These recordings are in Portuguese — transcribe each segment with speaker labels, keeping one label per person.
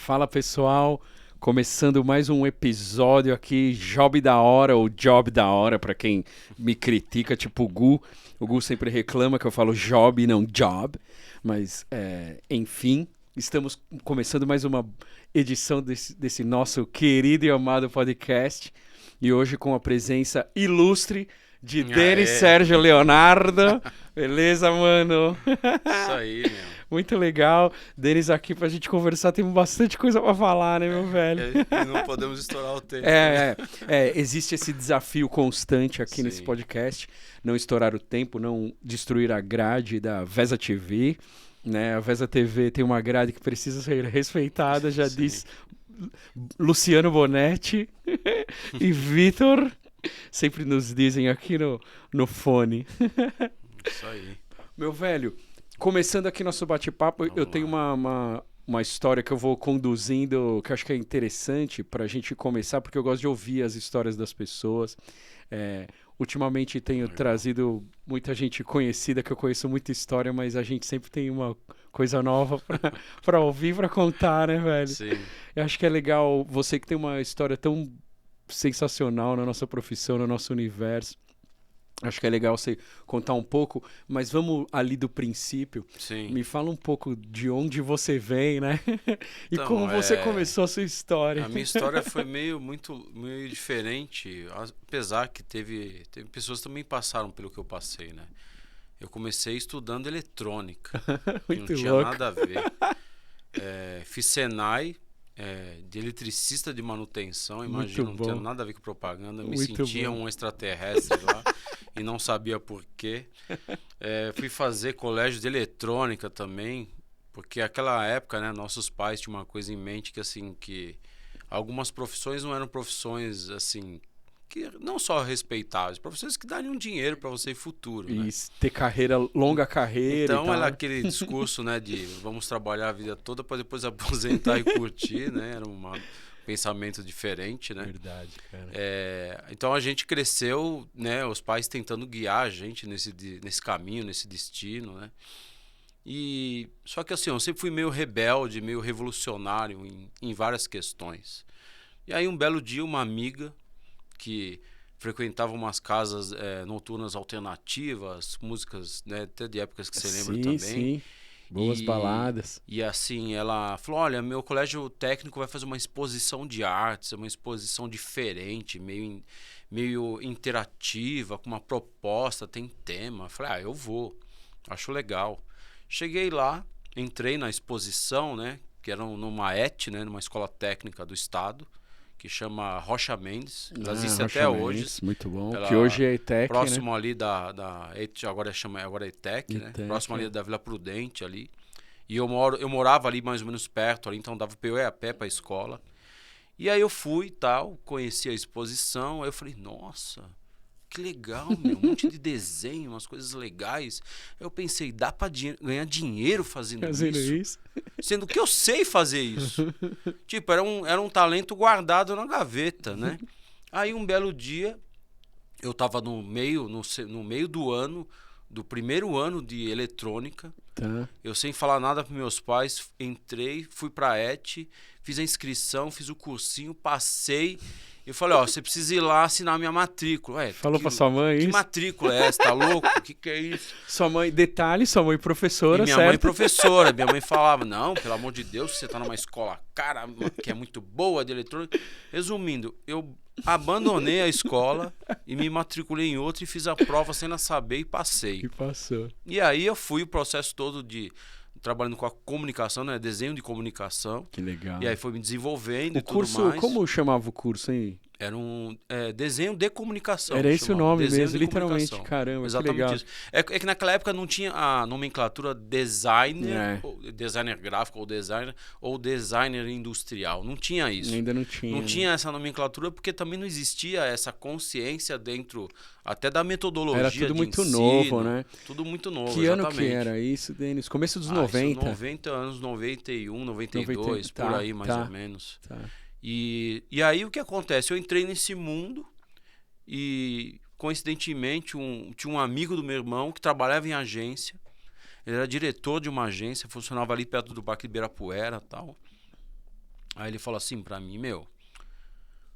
Speaker 1: Fala pessoal, começando mais um episódio aqui, Job da Hora ou Job da Hora, para quem me critica, tipo o Gu. O Gu sempre reclama que eu falo job e não job, mas enfim, estamos começando mais uma edição desse nosso querido e amado podcast. E hoje com a presença ilustre de Denis Sérgio Leonardo. Beleza, mano?
Speaker 2: Isso aí, meu.
Speaker 1: Muito legal. Denis aqui pra gente conversar. Tem bastante coisa pra falar, né, meu velho?
Speaker 2: E não podemos estourar o tempo.
Speaker 1: Existe esse desafio constante aqui nesse
Speaker 2: Sim.
Speaker 1: podcast. Não estourar o tempo, não destruir a grade da Vesa TV. Né? A Vesa TV tem uma grade que precisa ser respeitada, já
Speaker 2: Sim.
Speaker 1: diz Luciano Bonetti e Vitor. Sempre nos dizem aqui no fone.
Speaker 2: Isso aí.
Speaker 1: Meu velho, começando aqui nosso bate-papo, eu tenho uma história que eu vou conduzindo, que eu acho que é interessante pra gente começar, porque eu gosto de ouvir as histórias das pessoas. Ultimamente tenho trazido muita gente conhecida, que eu conheço muita história, mas a gente sempre tem uma coisa nova pra ouvir, pra contar, né, velho?
Speaker 2: Sim.
Speaker 1: Eu acho que é legal, você que tem uma história tão sensacional na nossa profissão, no nosso universo. Acho que é legal você contar um pouco, mas vamos ali do princípio.
Speaker 2: Sim.
Speaker 1: Me fala um pouco de onde você vem, né? E
Speaker 2: Então,
Speaker 1: como você começou a sua história.
Speaker 2: A minha história foi meio diferente, apesar que teve pessoas que também passaram pelo que eu passei, né? Eu comecei estudando eletrônica, que não
Speaker 1: Muito
Speaker 2: tinha
Speaker 1: louco.
Speaker 2: nada a ver. Fiz Senai, de eletricista de manutenção, imagina, não tinha
Speaker 1: bom.
Speaker 2: nada a ver com propaganda, me
Speaker 1: Muito
Speaker 2: sentia
Speaker 1: bom.
Speaker 2: um extraterrestre lá e não sabia por quê. Fui fazer colégio de eletrônica também, porque aquela época, né, nossos pais tinham uma coisa em mente que assim, que algumas profissões não eram profissões assim, que não só respeitáveis, profissões que dariam dinheiro para você em futuro, né?
Speaker 1: E ter carreira, longa carreira e
Speaker 2: Então
Speaker 1: tal.
Speaker 2: era aquele discurso, né, de vamos trabalhar a vida toda para depois aposentar e curtir, né? Era um pensamento diferente, né?
Speaker 1: Verdade, cara.
Speaker 2: Então a gente cresceu, né, os pais tentando guiar a gente nesse caminho, nesse destino, né? E só que assim, eu sempre fui meio rebelde, meio revolucionário em várias questões. E aí um belo dia uma amiga que frequentava umas casas noturnas alternativas, músicas, né, até de épocas que você lembra também.
Speaker 1: Sim. Boas baladas.
Speaker 2: E assim, ela falou, olha, meu colégio técnico vai fazer uma exposição de artes, uma exposição diferente, meio interativa, com uma proposta, tem tema. Eu falei, eu vou, acho legal. Cheguei lá, entrei na exposição, né, que era numa ET, né, numa escola técnica do estado, que chama Rocha Mendes, ela existe
Speaker 1: Rocha
Speaker 2: até
Speaker 1: Mendes,
Speaker 2: hoje.
Speaker 1: muito bom. Que hoje é ETEC,
Speaker 2: próximo
Speaker 1: né?
Speaker 2: ali da agora é ETEC, né?
Speaker 1: ETEC,
Speaker 2: Próximo ali da Vila Prudente ali. E eu morava ali mais ou menos perto ali, então dava pra eu ir a pé pra escola. E aí eu fui e tal, conheci a exposição, aí eu falei, nossa, que legal, meu, um monte de desenho, umas coisas legais. Aí eu pensei, dá pra ganhar dinheiro fazendo isso? Sendo que eu sei fazer isso. Tipo, era um talento guardado na gaveta, né? Aí um belo dia, eu tava no meio do ano, do primeiro ano de eletrônica.
Speaker 1: Tá.
Speaker 2: Eu sem falar nada pros meus pais, entrei, fui pra ET, fiz a inscrição, fiz o cursinho, passei. Eu falei, você precisa ir lá assinar minha matrícula.
Speaker 1: Falou pra sua mãe
Speaker 2: que
Speaker 1: isso?
Speaker 2: matrícula é essa? Tá louco? O que é isso?
Speaker 1: Sua mãe, detalhe, sua mãe professora,
Speaker 2: E minha
Speaker 1: certo?
Speaker 2: mãe professora. Minha mãe falava, não, pelo amor de Deus, você tá numa escola cara, que é muito boa de eletrônica. Resumindo, eu abandonei a escola e me matriculei em outra e fiz a prova sem saber e passei.
Speaker 1: E passou.
Speaker 2: E aí eu fui o processo todo trabalhando com a comunicação, né? Desenho de comunicação.
Speaker 1: Que legal.
Speaker 2: E aí foi me desenvolvendo
Speaker 1: O curso,
Speaker 2: mais.
Speaker 1: como chamava o curso, hein?
Speaker 2: Era um desenho de comunicação.
Speaker 1: Era esse o nome
Speaker 2: desenho
Speaker 1: mesmo, literalmente. Caramba,
Speaker 2: exatamente
Speaker 1: que legal.
Speaker 2: isso. É que naquela época não tinha a nomenclatura designer, designer gráfico ou designer industrial. Não tinha isso.
Speaker 1: Ainda não tinha.
Speaker 2: Não tinha essa nomenclatura porque também não existia essa consciência dentro até da metodologia.
Speaker 1: Era tudo
Speaker 2: de
Speaker 1: muito
Speaker 2: ensino,
Speaker 1: novo, né?
Speaker 2: Tudo muito novo,
Speaker 1: Que ano
Speaker 2: exatamente.
Speaker 1: que era isso, Denis? Começo dos 90?
Speaker 2: Isso, 90 anos, 91, 92,
Speaker 1: 90,
Speaker 2: por aí mais ou menos.
Speaker 1: Tá.
Speaker 2: E aí o que acontece? Eu entrei nesse mundo e, coincidentemente, tinha um amigo do meu irmão que trabalhava em agência. Ele era diretor de uma agência, funcionava ali perto do Parque Ibirapuera e tal. Aí ele falou assim pra mim,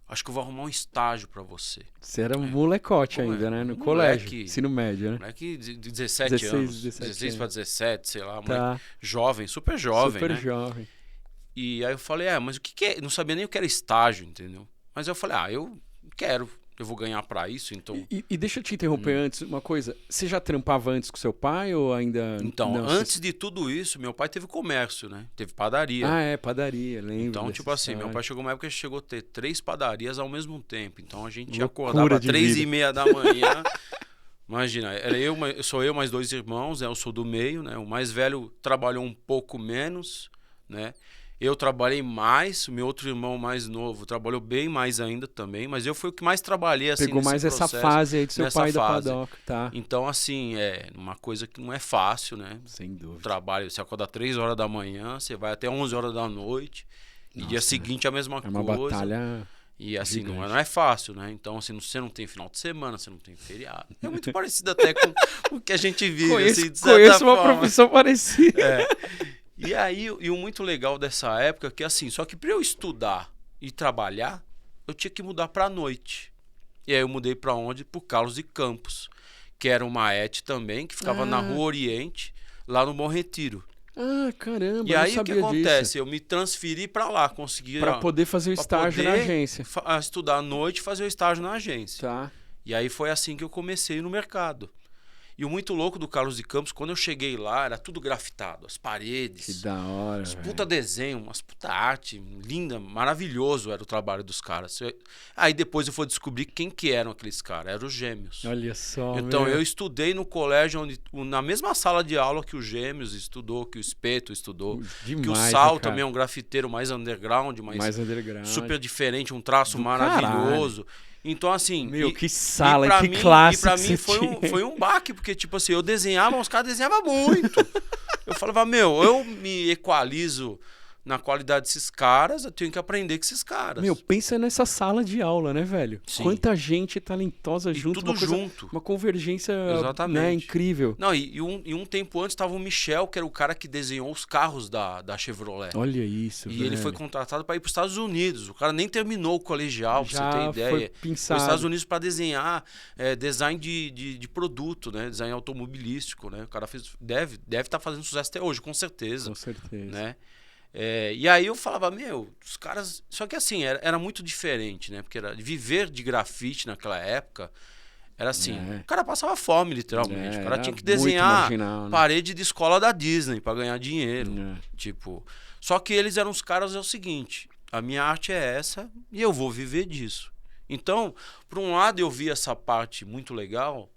Speaker 2: acho que eu vou arrumar um estágio pra você.
Speaker 1: Você era um molecote ainda, né? No colégio, ensino médio, né?
Speaker 2: Moleque de 17 anos, 16 para 17, sei lá, moleque jovem, super jovem,
Speaker 1: super
Speaker 2: né?
Speaker 1: jovem.
Speaker 2: E aí eu falei, mas o que é? Não sabia nem o que era estágio, entendeu? Mas eu falei, eu quero, eu vou ganhar pra isso, então...
Speaker 1: E deixa eu te interromper antes, uma coisa. Você já trampava antes com seu pai ou ainda...
Speaker 2: Então,
Speaker 1: não,
Speaker 2: antes de tudo isso, meu pai teve comércio, né? Teve padaria.
Speaker 1: Padaria, lembro.
Speaker 2: Então, tipo assim, meu pai chegou uma época que chegou a ter 3 padarias ao mesmo tempo. Então, a gente
Speaker 1: Loucura
Speaker 2: acordava às
Speaker 1: de
Speaker 2: 3h30 da manhã. Imagina, sou eu mais 2 irmãos, né? Eu sou do meio, né? O mais velho trabalhou um pouco menos, né? Eu trabalhei mais, o meu outro irmão mais novo trabalhou bem mais ainda também, mas eu fui o que mais trabalhei, assim,
Speaker 1: Pegou mais essa fase aí do seu pai da padoca, tá?
Speaker 2: Então, assim, uma coisa que não é fácil, né?
Speaker 1: Sem dúvida.
Speaker 2: Trabalho, você acorda 3 horas da manhã, você vai até 11 horas da noite, e dia seguinte a mesma coisa.
Speaker 1: É uma batalha.
Speaker 2: E assim, não é fácil, né? Então, assim, você não tem final de semana, você não tem feriado. É muito parecido até com o que a gente vive, assim, de certa
Speaker 1: conheço uma
Speaker 2: forma.
Speaker 1: profissão parecida.
Speaker 2: E aí, o muito legal dessa época é que, assim, só que para eu estudar e trabalhar, eu tinha que mudar para a noite. E aí eu mudei para onde? Pro Carlos de Campos, que era uma ET também, que ficava na Rua Oriente, lá no Bom Retiro.
Speaker 1: Ah, caramba,
Speaker 2: e aí
Speaker 1: não
Speaker 2: o que
Speaker 1: sabia
Speaker 2: acontece?
Speaker 1: disso.
Speaker 2: Eu me transferi para lá, consegui...
Speaker 1: Para poder fazer o estágio na agência.
Speaker 2: Estudar à noite e fazer o estágio na agência.
Speaker 1: Tá.
Speaker 2: E aí foi assim que eu comecei no mercado. E o muito louco do Carlos de Campos, quando eu cheguei lá, era tudo grafitado. As paredes.
Speaker 1: Que da hora,
Speaker 2: Uns puta desenho, umas puta arte. Linda, maravilhoso era o trabalho dos caras. Aí depois eu fui descobrir quem que eram aqueles caras. Eram os gêmeos.
Speaker 1: Olha só,
Speaker 2: Então eu estudei no colégio, na mesma sala de aula que os gêmeos estudou, que o Espeto estudou.
Speaker 1: Demais,
Speaker 2: que o Sal
Speaker 1: né,
Speaker 2: também é um grafiteiro mais underground,
Speaker 1: mais underground.
Speaker 2: super diferente, um traço maravilhoso. Caralho. Então, assim...
Speaker 1: que sala, que classe.
Speaker 2: E pra mim foi um baque, porque, tipo assim, eu desenhava, os caras desenhavam muito. Eu falava, eu me equalizo na qualidade desses caras, eu tenho que aprender com esses caras.
Speaker 1: Pensa nessa sala de aula, né, velho?
Speaker 2: Sim.
Speaker 1: Quanta gente talentosa junto.
Speaker 2: Tudo junto.
Speaker 1: Uma convergência, né, incrível.
Speaker 2: Não, e um tempo antes estava o Michel, que era o cara que desenhou os carros da Chevrolet.
Speaker 1: Olha isso,
Speaker 2: E ele foi contratado para ir para os Estados Unidos. O cara nem terminou o colegial, pra você ter ideia.
Speaker 1: Foi
Speaker 2: para os Estados Unidos para desenhar design de produto, né? Design automobilístico, né? O cara deve estar fazendo sucesso até hoje, com certeza.
Speaker 1: Com certeza.
Speaker 2: Né? E aí eu falava, os caras... Só que assim, era muito diferente, né? Porque viver de grafite naquela época era assim, o cara passava fome, literalmente. O cara tinha que desenhar parede de escola da Disney para ganhar dinheiro. Tipo, só que eles eram os caras, é o seguinte, a minha arte é essa e eu vou viver disso. Então, por um lado eu vi essa parte muito legal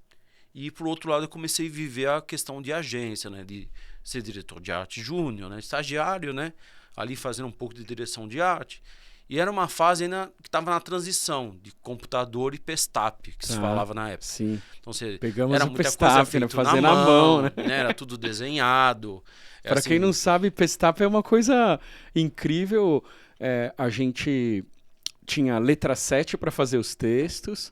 Speaker 2: e por outro lado eu comecei a viver a questão de agência, né? De ser diretor de arte júnior, né? Estagiário, né? Ali fazendo um pouco de direção de arte. E era uma fase ainda que estava na transição de computador e Pestap, que se falava na época.
Speaker 1: Sim.
Speaker 2: Então,
Speaker 1: pegamos
Speaker 2: era
Speaker 1: o
Speaker 2: muita
Speaker 1: Pestap,
Speaker 2: coisa feita
Speaker 1: fazer na mão, né?
Speaker 2: Era tudo desenhado.
Speaker 1: Para quem não sabe, Pestap é uma coisa incrível. A gente tinha letra 7 para fazer os textos,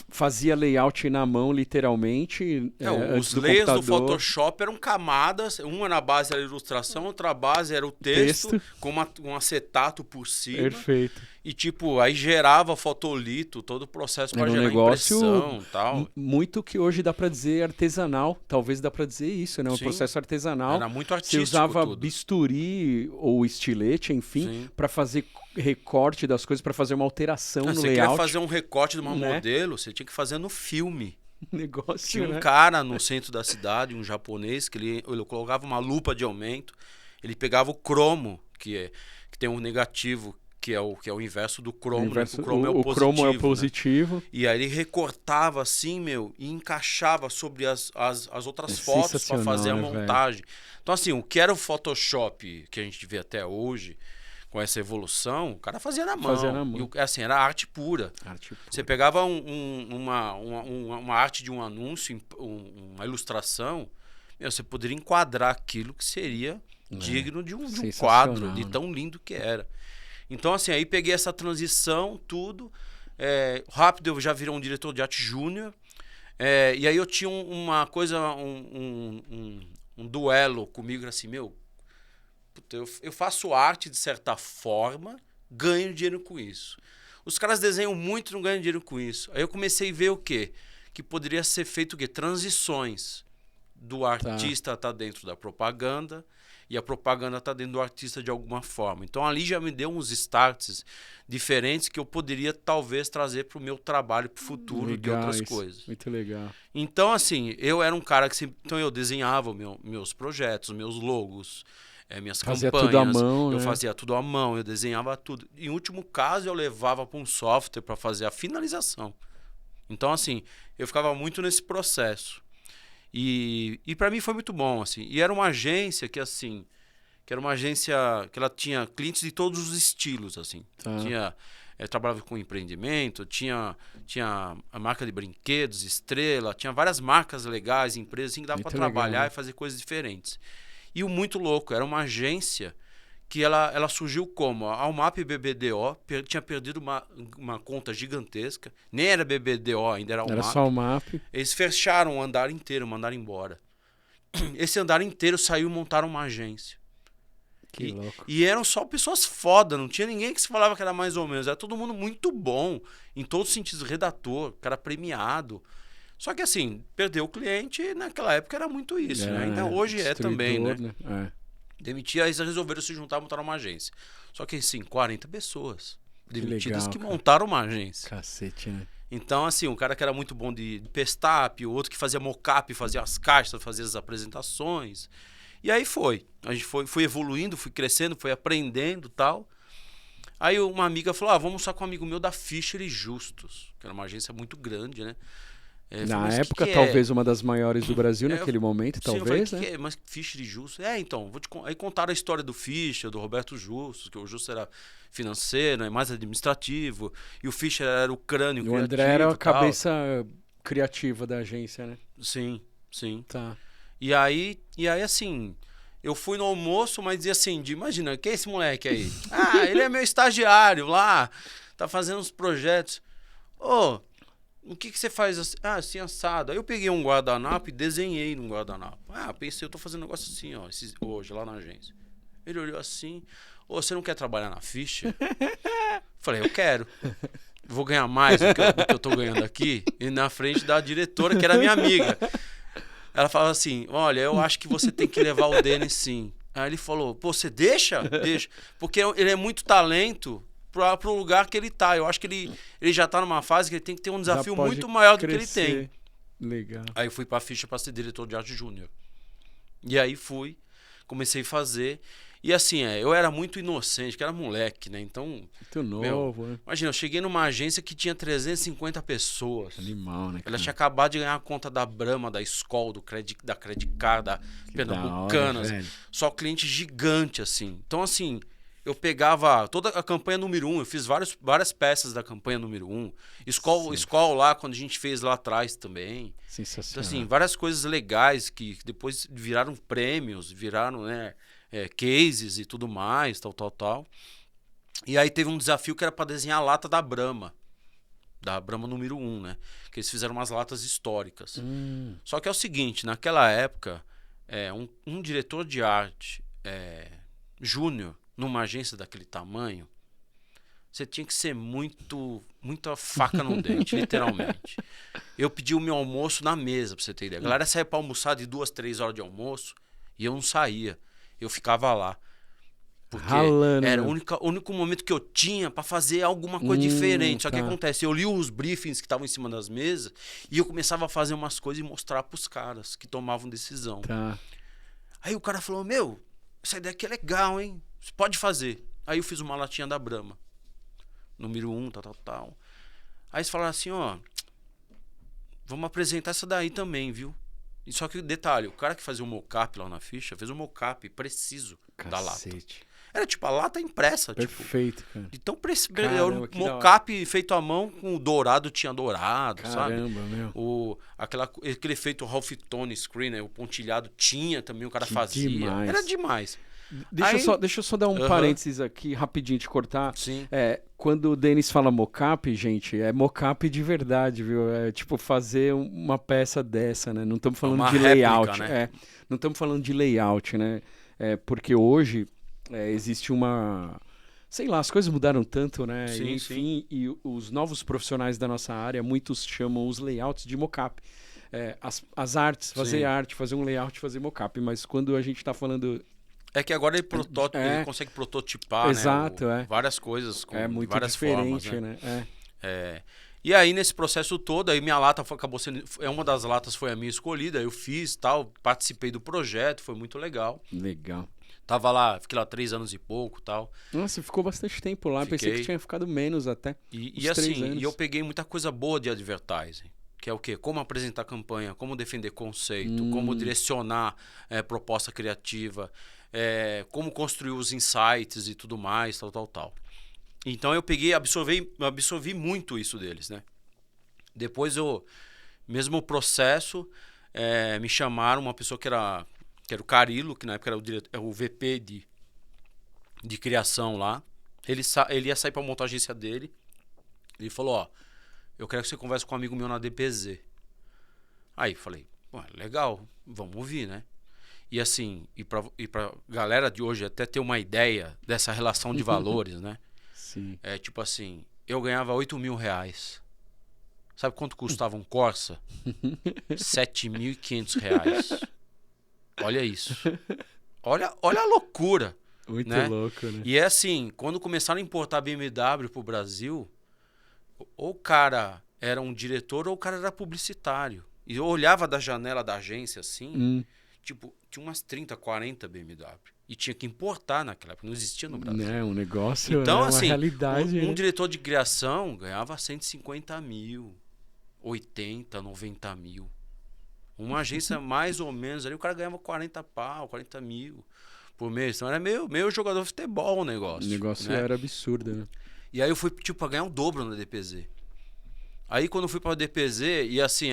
Speaker 1: fazia layout na mão, literalmente.
Speaker 2: Os layers do Photoshop eram camadas, uma na base era a ilustração, outra base era o texto. Com um acetato por cima.
Speaker 1: Perfeito.
Speaker 2: E tipo, aí gerava fotolito, todo o processo para gerar impressão e tal.
Speaker 1: Muito que hoje dá para dizer artesanal, talvez dá para dizer isso, né? Um processo artesanal.
Speaker 2: Era muito artístico.
Speaker 1: Você usava
Speaker 2: tudo.
Speaker 1: Bisturi ou estilete, enfim, para fazer recorte das coisas, para fazer uma alteração no layout.
Speaker 2: Você queria fazer um recorte de uma modelo, você tinha que fazer no filme.
Speaker 1: Negócio,
Speaker 2: tinha um cara no centro da cidade, um japonês, que ele colocava uma lupa de aumento, ele pegava o cromo, que tem um negativo, que é o inverso do cromo, né? O cromo é o positivo.
Speaker 1: Cromo é o positivo.
Speaker 2: Né? E aí ele recortava assim, e encaixava sobre as outras fotos para fazer a montagem. Velho. Então, assim, o que era o Photoshop que a gente vê até hoje, com essa evolução, o cara fazia na mão. E, assim, era arte pura. Você pegava uma arte de um anúncio, uma ilustração, você poderia enquadrar aquilo que seria digno de um quadro, de tão lindo que era. Então, assim, aí peguei essa transição, tudo. Rápido eu já virei um diretor de arte júnior. E aí eu tinha uma coisa, um duelo comigo, assim, puta, eu faço arte de certa forma, ganho dinheiro com isso. Os caras desenham muito e não ganham dinheiro com isso. Aí eu comecei a ver o quê? Que poderia ser feito o quê? Transições do artista tá dentro da propaganda e a propaganda tá dentro do artista de alguma forma. Então ali já me deu uns starts diferentes que eu poderia talvez trazer para o meu trabalho para o futuro
Speaker 1: Legal,
Speaker 2: de outras
Speaker 1: isso.
Speaker 2: coisas.
Speaker 1: Muito legal.
Speaker 2: Então assim, eu era um cara que sempre... Então eu desenhava meus projetos, meus logos, minhas
Speaker 1: Fazia
Speaker 2: campanhas,
Speaker 1: tudo à mão,
Speaker 2: eu
Speaker 1: né?
Speaker 2: fazia tudo à mão, eu desenhava tudo. Em último caso, eu levava para um software para fazer a finalização. Então, assim, eu ficava muito nesse processo. E para mim foi muito bom, assim. E era uma agência que, assim, que era uma agência que ela tinha clientes de todos os estilos, assim.
Speaker 1: Tá.
Speaker 2: Trabalhava com empreendimento, tinha a marca de brinquedos, Estrela, tinha várias marcas legais, empresas, assim, que dava para
Speaker 1: Muito
Speaker 2: trabalhar
Speaker 1: legal, né?
Speaker 2: e fazer coisas diferentes. E o muito louco, era uma agência que ela surgiu como? A Almap BBDO tinha perdido uma conta gigantesca, nem era BBDO, ainda era
Speaker 1: Era
Speaker 2: Almap.
Speaker 1: só o map.
Speaker 2: Eles fecharam o andar inteiro, mandaram embora. Esse andar inteiro saiu e montaram uma agência.
Speaker 1: Que louco.
Speaker 2: E eram só pessoas foda, não tinha ninguém que se falava que era mais ou menos. Era todo mundo muito bom, em todos os sentidos, redator, cara premiado. Só que assim, perdeu o cliente, naquela época era muito isso, né? Ainda hoje é também, né? Demitir, aí eles resolveram se juntar e montaram uma agência. Só que assim, 40 pessoas demitidas que montaram uma agência.
Speaker 1: Cacete, né?
Speaker 2: Então, assim, um cara que era muito bom de pestap, o outro que fazia mocap, fazia as caixas, fazia as apresentações. E aí foi. A gente foi evoluindo, fui crescendo, foi aprendendo e tal. Aí uma amiga falou, vamos só com um amigo meu da Fischer e Justus, que era uma agência muito grande, né?
Speaker 1: Na época, talvez uma das maiores do Brasil naquele momento,
Speaker 2: sim,
Speaker 1: talvez,
Speaker 2: eu falei,
Speaker 1: né?
Speaker 2: Mas Fischer e Justus? Então, aí contaram a história do Fischer, do Roberto Justus, que o Justus era financeiro, mais administrativo, e o Fischer era o crânio criativo.
Speaker 1: O André era a cabeça criativa da agência, né?
Speaker 2: Sim, sim.
Speaker 1: Tá.
Speaker 2: E aí assim, eu fui no almoço, mas dizia assim, imagina, quem é esse moleque aí? Ele é meu estagiário lá, tá fazendo uns projetos. O que você faz assim? Assim, assado. Aí eu peguei um guardanapo e desenhei num guardanapo. Pensei, eu tô fazendo um negócio assim, hoje, lá na agência. Ele olhou assim, você não quer trabalhar na Fischer? Falei, eu quero. Vou ganhar mais do que eu tô ganhando aqui. E na frente da diretora, que era minha amiga. Ela falava assim, olha, eu acho que você tem que levar o Denis sim. Aí ele falou, você deixa? Deixa. Porque ele é muito talento para o lugar que ele tá. Eu acho que ele já tá numa fase que ele tem que ter um desafio muito maior do que ele tem.
Speaker 1: Legal.
Speaker 2: Aí eu fui pra Fischer para ser diretor de arte júnior. E aí comecei a fazer. E assim, eu era muito inocente, que era moleque, né? Então.
Speaker 1: Muito novo, né?
Speaker 2: Imagina, eu cheguei numa agência que tinha 350 pessoas.
Speaker 1: Animal, né?
Speaker 2: Ela tinha acabado de ganhar a conta da Brahma, da Skol, da Credit Card, da Pernambucanas. Só cliente gigante, assim. Então, assim, eu pegava toda a campanha número 1, eu fiz várias peças da campanha número 1. Skol lá, quando a gente fez lá atrás também.
Speaker 1: Sensacional.
Speaker 2: Então, assim, várias coisas legais que depois viraram prêmios, viraram, cases e tudo mais, tal. E aí teve um desafio que era para desenhar a lata da Brahma número 1, né? Que eles fizeram umas latas históricas. Só que é o seguinte, naquela época, um diretor de arte júnior numa agência daquele tamanho, você tinha que ser muita faca no dente, literalmente. Eu pedi o meu almoço na mesa, pra você ter ideia. A galera saía pra almoçar de 2, 3 horas de almoço e eu não saía. Eu ficava lá. Porque
Speaker 1: ralando,
Speaker 2: era o único momento que eu tinha para fazer alguma coisa diferente. Só que acontece, eu li os briefings que estavam em cima das mesas e eu começava a fazer umas coisas e mostrar pros caras que tomavam decisão.
Speaker 1: Tá.
Speaker 2: Aí o cara falou, essa ideia aqui é legal, hein? Você pode fazer. Aí eu fiz uma latinha da Brahma. Número 1, tal. Aí eles falaram assim, vamos apresentar essa daí também, viu? E só que detalhe, o cara que fazia o mocap lá na ficha, fez um mocap preciso da lata. Era tipo a lata impressa.
Speaker 1: Perfeito, cara.
Speaker 2: Então, o mocap feito à mão com o dourado tinha dourado, sabe?
Speaker 1: Caramba, meu.
Speaker 2: Aquele efeito Ralph Tone screen, né? O pontilhado tinha também, o cara fazia.
Speaker 1: Demais.
Speaker 2: Era demais.
Speaker 1: Deixa eu só dar um parênteses aqui, rapidinho, te cortar.
Speaker 2: Sim.
Speaker 1: Quando o Denis fala mocap, gente, é mocap de verdade, viu? É tipo fazer uma peça dessa, né? Não estamos falando de layout.
Speaker 2: Réplica, né?
Speaker 1: Não estamos falando de layout, né? Porque hoje existe uma... Sei lá, as coisas mudaram tanto, né?
Speaker 2: Sim,
Speaker 1: E, enfim, e os novos profissionais da nossa área, muitos chamam os layouts de mockup. As artes, fazer
Speaker 2: Sim.
Speaker 1: arte, fazer um layout, fazer mockup. Mas quando a gente está falando...
Speaker 2: É que agora ele consegue prototipar,
Speaker 1: exato,
Speaker 2: né? Várias coisas com
Speaker 1: muito
Speaker 2: várias
Speaker 1: diferente,
Speaker 2: formas, né?
Speaker 1: né?
Speaker 2: E aí, nesse processo todo, aí minha lata acabou sendo... Uma das latas foi a minha escolhida, eu fiz, tal, participei do projeto, foi muito legal.
Speaker 1: Legal.
Speaker 2: Tava lá, fiquei lá 3 anos e pouco, tal.
Speaker 1: Nossa, ficou bastante tempo lá, pensei que tinha ficado menos até.
Speaker 2: E assim, eu peguei muita coisa boa de advertising. Que é o quê? Como apresentar campanha, como defender conceito, como direcionar proposta criativa, como construir os insights e tudo mais, tal. Então eu peguei, absorvi muito isso deles, né? Depois mesmo o processo, me chamaram uma pessoa que era o Carilo, que na época era o VP de criação lá. Ele ia sair para montar a agência dele. Ele falou, ó, eu quero que você converse com um amigo meu na DPZ. Aí falei, legal, vamos ouvir, né? E assim, e pra galera de hoje até ter uma ideia dessa relação de valores, né?
Speaker 1: Sim.
Speaker 2: Tipo assim, eu ganhava R$8.000. Sabe quanto custava um Corsa? R$7.500. Olha isso. Olha a loucura.
Speaker 1: Muito
Speaker 2: né?
Speaker 1: louco, né?
Speaker 2: E é assim, quando começaram a importar BMW pro Brasil, ou o cara era um diretor ou o cara era publicitário. E eu olhava da janela da agência assim, tipo, tinha umas 30, 40 BMW. E tinha que importar naquela época, não existia no Brasil.
Speaker 1: Um negócio,
Speaker 2: então,
Speaker 1: uma
Speaker 2: assim,
Speaker 1: realidade.
Speaker 2: Um diretor de criação ganhava 150 mil, 80, 90 mil. Uma agência mais ou menos, ali o cara ganhava 40 mil por mês. Então era meio jogador de futebol o negócio.
Speaker 1: O negócio
Speaker 2: né?
Speaker 1: era absurdo, né?
Speaker 2: E aí eu fui, tipo, pra ganhar o dobro na DPZ. Aí quando eu fui pra DPZ, e assim,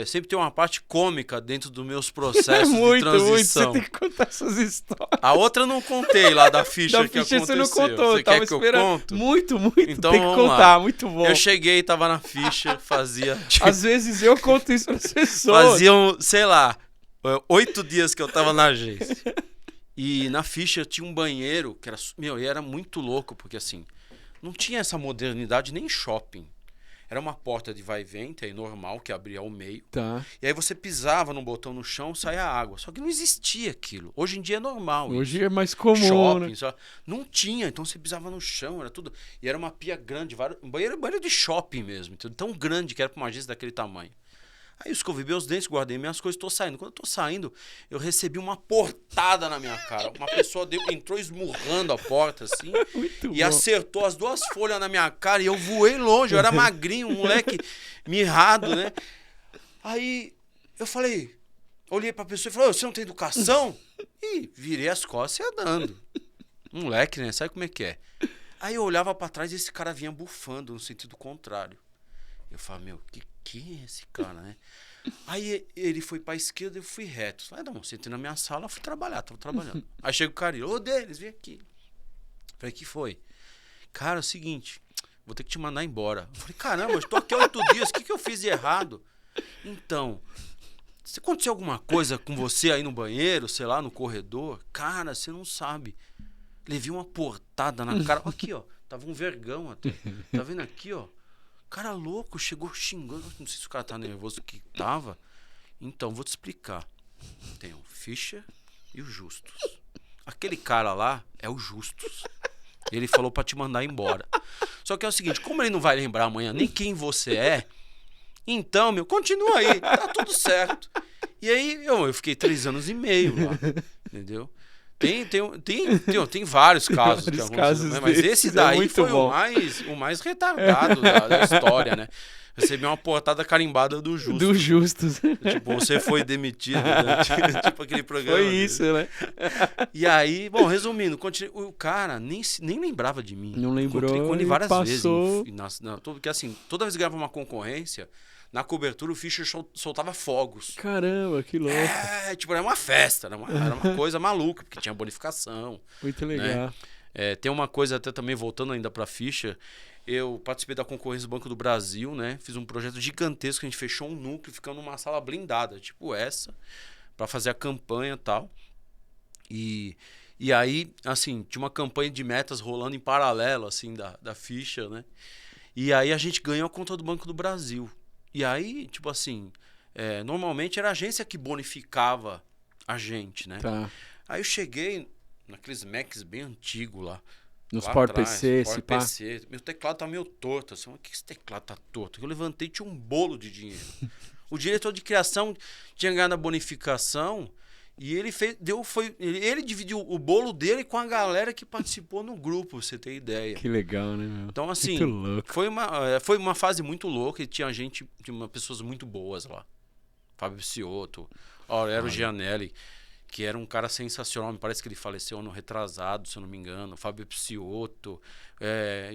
Speaker 2: sempre tem uma parte cômica dentro dos meus processos de transição.
Speaker 1: Muito, você tem que contar essas histórias.
Speaker 2: A outra eu não contei lá da ficha
Speaker 1: da
Speaker 2: que
Speaker 1: ficha
Speaker 2: aconteceu.
Speaker 1: Você não contou,
Speaker 2: você
Speaker 1: eu tava
Speaker 2: quer que
Speaker 1: esperando.
Speaker 2: eu conto?
Speaker 1: Muito,
Speaker 2: então,
Speaker 1: tem que contar,
Speaker 2: lá.
Speaker 1: muito bom.
Speaker 2: Eu cheguei, tava na ficha, fazia...
Speaker 1: Às vezes eu conto isso para as pessoas.
Speaker 2: Faziam, sei lá, 8 dias que eu tava na agência. E na ficha tinha um banheiro que era... e era muito louco, porque assim, não tinha essa modernidade nem shopping. Era uma porta de vai e vem, aí normal, que abria ao meio.
Speaker 1: Tá.
Speaker 2: E aí você pisava num botão no chão, saía água. Só que não existia aquilo. Hoje em dia é normal.
Speaker 1: Hoje
Speaker 2: isso.
Speaker 1: é mais comum,
Speaker 2: shopping,
Speaker 1: né?
Speaker 2: Só... Não tinha, então você pisava no chão, era tudo. E era uma pia grande, um banheiro de shopping mesmo. Tão grande que era pra uma agência daquele tamanho. Aí eu escovei meus dentes, guardei minhas coisas, tô saindo. Quando eu tô saindo, eu recebi uma portada na minha cara. Uma pessoa entrou esmurrando a porta, assim, e acertou as 2 folhas na minha cara e eu voei longe. Eu era magrinho, um moleque mirrado, né? Aí eu falei, olhei pra pessoa e falei, você não tem educação? E virei as costas e andando. Moleque, né? Sabe como é que é? Aí eu olhava pra trás e esse cara vinha bufando no sentido contrário. Eu falei, meu, que é esse cara, né? Aí ele foi pra esquerda e eu fui reto. Falei, não, sentei na minha sala, fui trabalhar, tava trabalhando. Aí chega o cara e, ô Denis, vem aqui. Falei, que foi? Cara, é o seguinte, vou ter que te mandar embora. Eu falei, caramba, eu tô aqui há 8 dias, o que eu fiz de errado? Então, se aconteceu alguma coisa com você aí no banheiro, sei lá, no corredor, cara, você não sabe. Levei uma portada na cara. Aqui, ó, tava um vergão até. Tá vendo aqui, ó? Cara louco, chegou xingando. Não sei se o cara tá nervoso que tava. Então, vou te explicar. Tem o Fischer e o Justus. Aquele cara lá é o Justus. Ele falou pra te mandar embora. Só que é o seguinte, como ele não vai lembrar amanhã nem quem você é, então, meu, continua aí, tá tudo certo. E aí, eu fiquei 3 anos e meio lá, entendeu? Tem vários casos que aconteceram, mas esse daí foi o mais retardado da história, né? Recebi uma portada carimbada do Justus.
Speaker 1: Do Justus.
Speaker 2: Tipo, você foi demitido, né? Tipo aquele programa.
Speaker 1: Foi isso, né?
Speaker 2: E aí, bom, resumindo, o cara nem lembrava de mim.
Speaker 1: Não lembrou.
Speaker 2: Encontrei com ele várias
Speaker 1: passou...
Speaker 2: vezes. Porque assim, toda vez que ganhava uma concorrência, na cobertura o Fischer soltava fogos.
Speaker 1: Caramba, que louco.
Speaker 2: Tipo, era uma festa, era uma coisa maluca, porque tinha bonificação.
Speaker 1: Muito legal.
Speaker 2: Né? Tem uma coisa até também, voltando ainda pra Fischer, eu participei da concorrência do Banco do Brasil, né? Fiz um projeto gigantesco, a gente fechou um núcleo, ficando numa sala blindada, tipo essa, pra fazer a campanha e tal. E E aí, assim, tinha uma campanha de metas rolando em paralelo, assim, da ficha, né? E aí a gente ganhou a conta do Banco do Brasil. E aí, tipo assim, normalmente era a agência que bonificava a gente, né?
Speaker 1: Tá.
Speaker 2: Aí eu cheguei naqueles Macs bem antigos lá.
Speaker 1: Nos
Speaker 2: Lá
Speaker 1: Sport
Speaker 2: atrás,
Speaker 1: PC, esse
Speaker 2: Sport
Speaker 1: pá.
Speaker 2: PC. Meu teclado tá meio torto. Assim, o que esse teclado tá torto? Eu levantei e tinha um bolo de dinheiro. O diretor de criação tinha ganhado a bonificação e ele ele dividiu o bolo dele com a galera que participou no grupo, pra você ter ideia.
Speaker 1: Que legal, né, meu?
Speaker 2: Então, assim,
Speaker 1: muito louco.
Speaker 2: foi uma fase muito louca e tinha pessoas muito boas lá. Fábio Picciotto, Aurélio Gianelli, que era um cara sensacional, me parece que ele faleceu ano retrasado, se eu não me engano. Fábio Picciotto,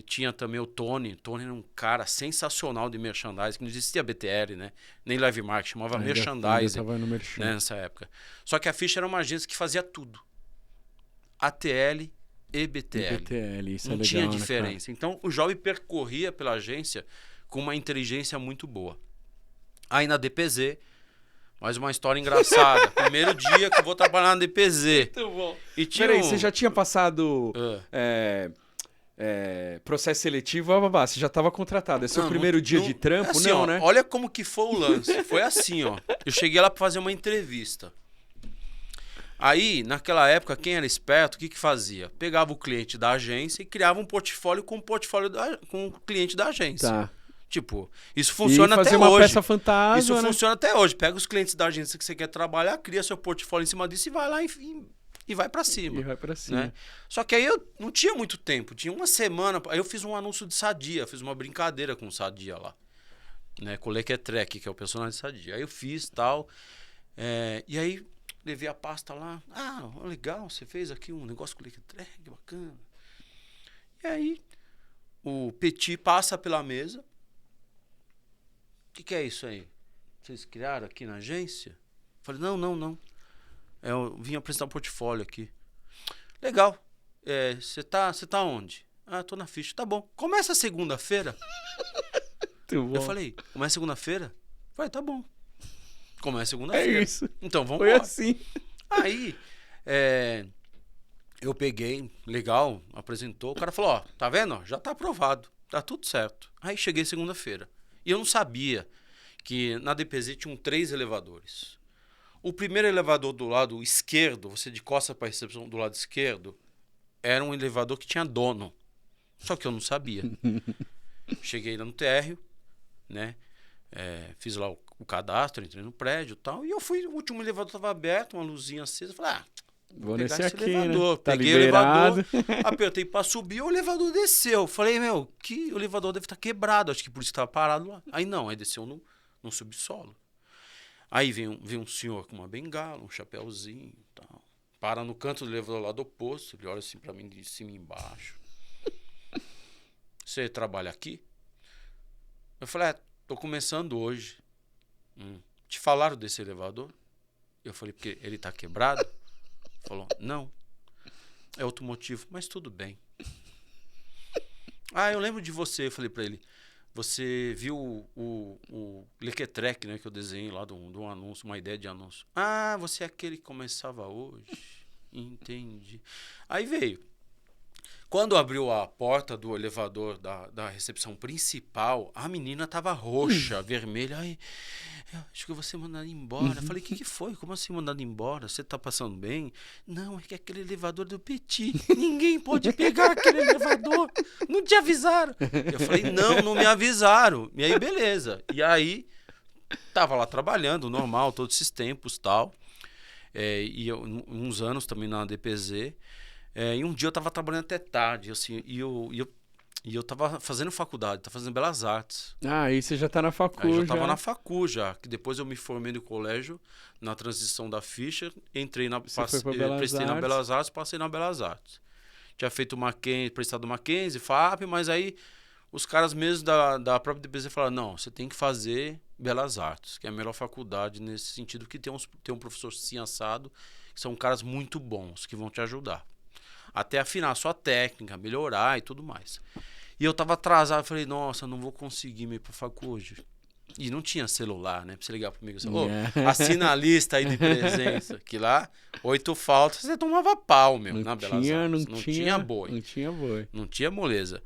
Speaker 2: tinha também o Tony. Tony era um cara sensacional de merchandising, que não existia BTL, né? Nem live marketing, chamava merchandising,
Speaker 1: tava no merchan.
Speaker 2: né, nessa época. Só que a Ficha era uma agência que fazia tudo. ATL e BTL.
Speaker 1: BTL, isso
Speaker 2: não
Speaker 1: é legal,
Speaker 2: tinha
Speaker 1: né,
Speaker 2: diferença. Então, o jovem percorria pela agência com uma inteligência muito boa. Aí na DPZ, mais uma história engraçada. Primeiro dia que eu vou trabalhar na DPZ.
Speaker 1: Muito bom.
Speaker 2: E tinha
Speaker 1: Peraí, você já tinha passado processo seletivo, você já estava contratado. Esse é o primeiro dia de trampo,
Speaker 2: assim,
Speaker 1: não,
Speaker 2: ó,
Speaker 1: né?
Speaker 2: Olha como que foi o lance. Foi assim, ó. Eu cheguei lá para fazer uma entrevista. Aí, naquela época, quem era esperto, o que fazia? Pegava o cliente da agência e criava um portfólio com o cliente da agência.
Speaker 1: Tá.
Speaker 2: Tipo, isso funciona até hoje.
Speaker 1: E fazer uma peça fantasma,
Speaker 2: isso
Speaker 1: né?
Speaker 2: funciona até hoje. Pega os clientes da agência que você quer trabalhar, cria seu portfólio em cima disso e vai lá e vai pra cima.
Speaker 1: E vai pra cima.
Speaker 2: Né? Só que aí eu não tinha muito tempo, tinha uma semana. Aí eu fiz um anúncio de Sadia, fiz uma brincadeira com o Sadia lá. Né? Com o Lequetrec, que é o personagem de Sadia. Aí eu fiz tal. E aí levei a pasta lá. Ah, legal, você fez aqui um negócio com o Lequetrec, bacana. E aí o Petit passa pela mesa. O que é isso aí? Vocês criaram aqui na agência? Falei, não. Eu vim apresentar um portfólio aqui. Legal. Você tá onde? Ah, tô na Ficha. Tá bom. Começa segunda-feira. Eu falei, começa segunda-feira? Falei, tá bom. Começa segunda-feira.
Speaker 1: É isso.
Speaker 2: Então vamos
Speaker 1: Foi
Speaker 2: embora.
Speaker 1: assim.
Speaker 2: Aí, eu peguei, legal, apresentou. O cara falou, ó, tá vendo? Já tá aprovado. Tá tudo certo. Aí cheguei segunda-feira. E eu não sabia que na DPZ tinham 3 elevadores. O primeiro elevador do lado esquerdo, você de costas para a recepção do lado esquerdo, era um elevador que tinha dono. Só que eu não sabia. Cheguei lá no térreo, né? Fiz lá o cadastro, entrei no prédio e tal. E eu fui, o último elevador estava aberto, uma luzinha acesa. Falei,
Speaker 1: vou
Speaker 2: pegar
Speaker 1: nesse
Speaker 2: esse
Speaker 1: aqui,
Speaker 2: elevador.
Speaker 1: né? Tá
Speaker 2: Peguei
Speaker 1: liberado.
Speaker 2: o elevador, apertei para subir, o elevador desceu. Falei, que o elevador deve estar quebrado, acho que por isso estava parado lá. Aí não, aí desceu no subsolo. Aí vem um senhor com uma bengala, um chapéuzinho e tal. Para no canto do elevador lá do oposto, ele olha assim para mim de cima e embaixo. Você trabalha aqui? Eu falei, tô começando hoje. Te falaram desse elevador? Eu falei, porque ele tá quebrado? Falou, não. É outro motivo, mas tudo bem. Ah, eu lembro de você, eu falei pra ele. Você viu o Lequetrec, né, que eu desenhei lá de um anúncio, uma ideia de anúncio. Ah, você é aquele que começava hoje. Entendi. Aí veio. Quando abriu a porta do elevador da recepção principal, a menina tava roxa, vermelha. Ai, acho que eu vou ser mandada embora. Eu falei, o que foi? Como assim mandado embora? Você tá passando bem? Não, é que aquele elevador do Petit. Ninguém pode pegar aquele elevador. Não te avisaram. Eu falei, não me avisaram. E aí, beleza. E aí, tava lá trabalhando, normal, todos esses tempos e tal. E eu, uns anos também na DPZ. E um dia eu tava trabalhando até tarde, assim, e eu tava fazendo faculdade, tava fazendo Belas Artes.
Speaker 1: Ah, aí você já tá na facu,
Speaker 2: aí eu já tava na facu já, que depois eu me formei no colégio, na transição da Ficha, prestei na Belas Artes, passei na Belas Artes. Tinha feito prestado Mackenzie, FAP, mas aí os caras mesmo da própria DPZ falaram, não, você tem que fazer Belas Artes, que é a melhor faculdade nesse sentido, que tem um professor assado, que são caras muito bons, que vão te ajudar. Até afinar a sua técnica, melhorar e tudo mais. E eu tava atrasado, falei, nossa, não vou conseguir ir pra facu hoje. E não tinha celular, né? Pra você ligar pro amigo assim, assina a lista aí de presença. Que lá, 8 faltas, você tomava pau, meu,
Speaker 1: Não
Speaker 2: na Belas
Speaker 1: tinha,
Speaker 2: Artes.
Speaker 1: não
Speaker 2: Não
Speaker 1: tinha,
Speaker 2: tinha boi.
Speaker 1: Não tinha boi.
Speaker 2: Não tinha moleza.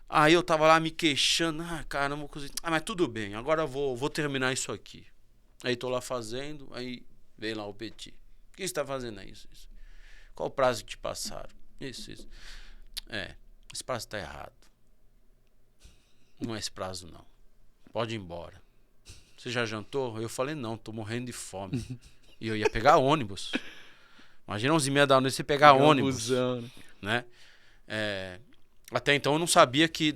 Speaker 2: Aí eu tava lá me queixando, caramba, mas tudo bem, agora eu vou terminar isso aqui. Aí tô lá fazendo, aí vem lá o Petit. O que você tá fazendo aí? Isso? Qual o prazo que te passaram? Isso. Esse prazo tá errado. Não é esse prazo, não. Pode ir embora. Você já jantou? Eu falei, não, tô morrendo de fome. E eu ia pegar ônibus. Imagina 11h30 da noite você pegar ônibus.
Speaker 1: Busão,
Speaker 2: Né? Até então eu não sabia que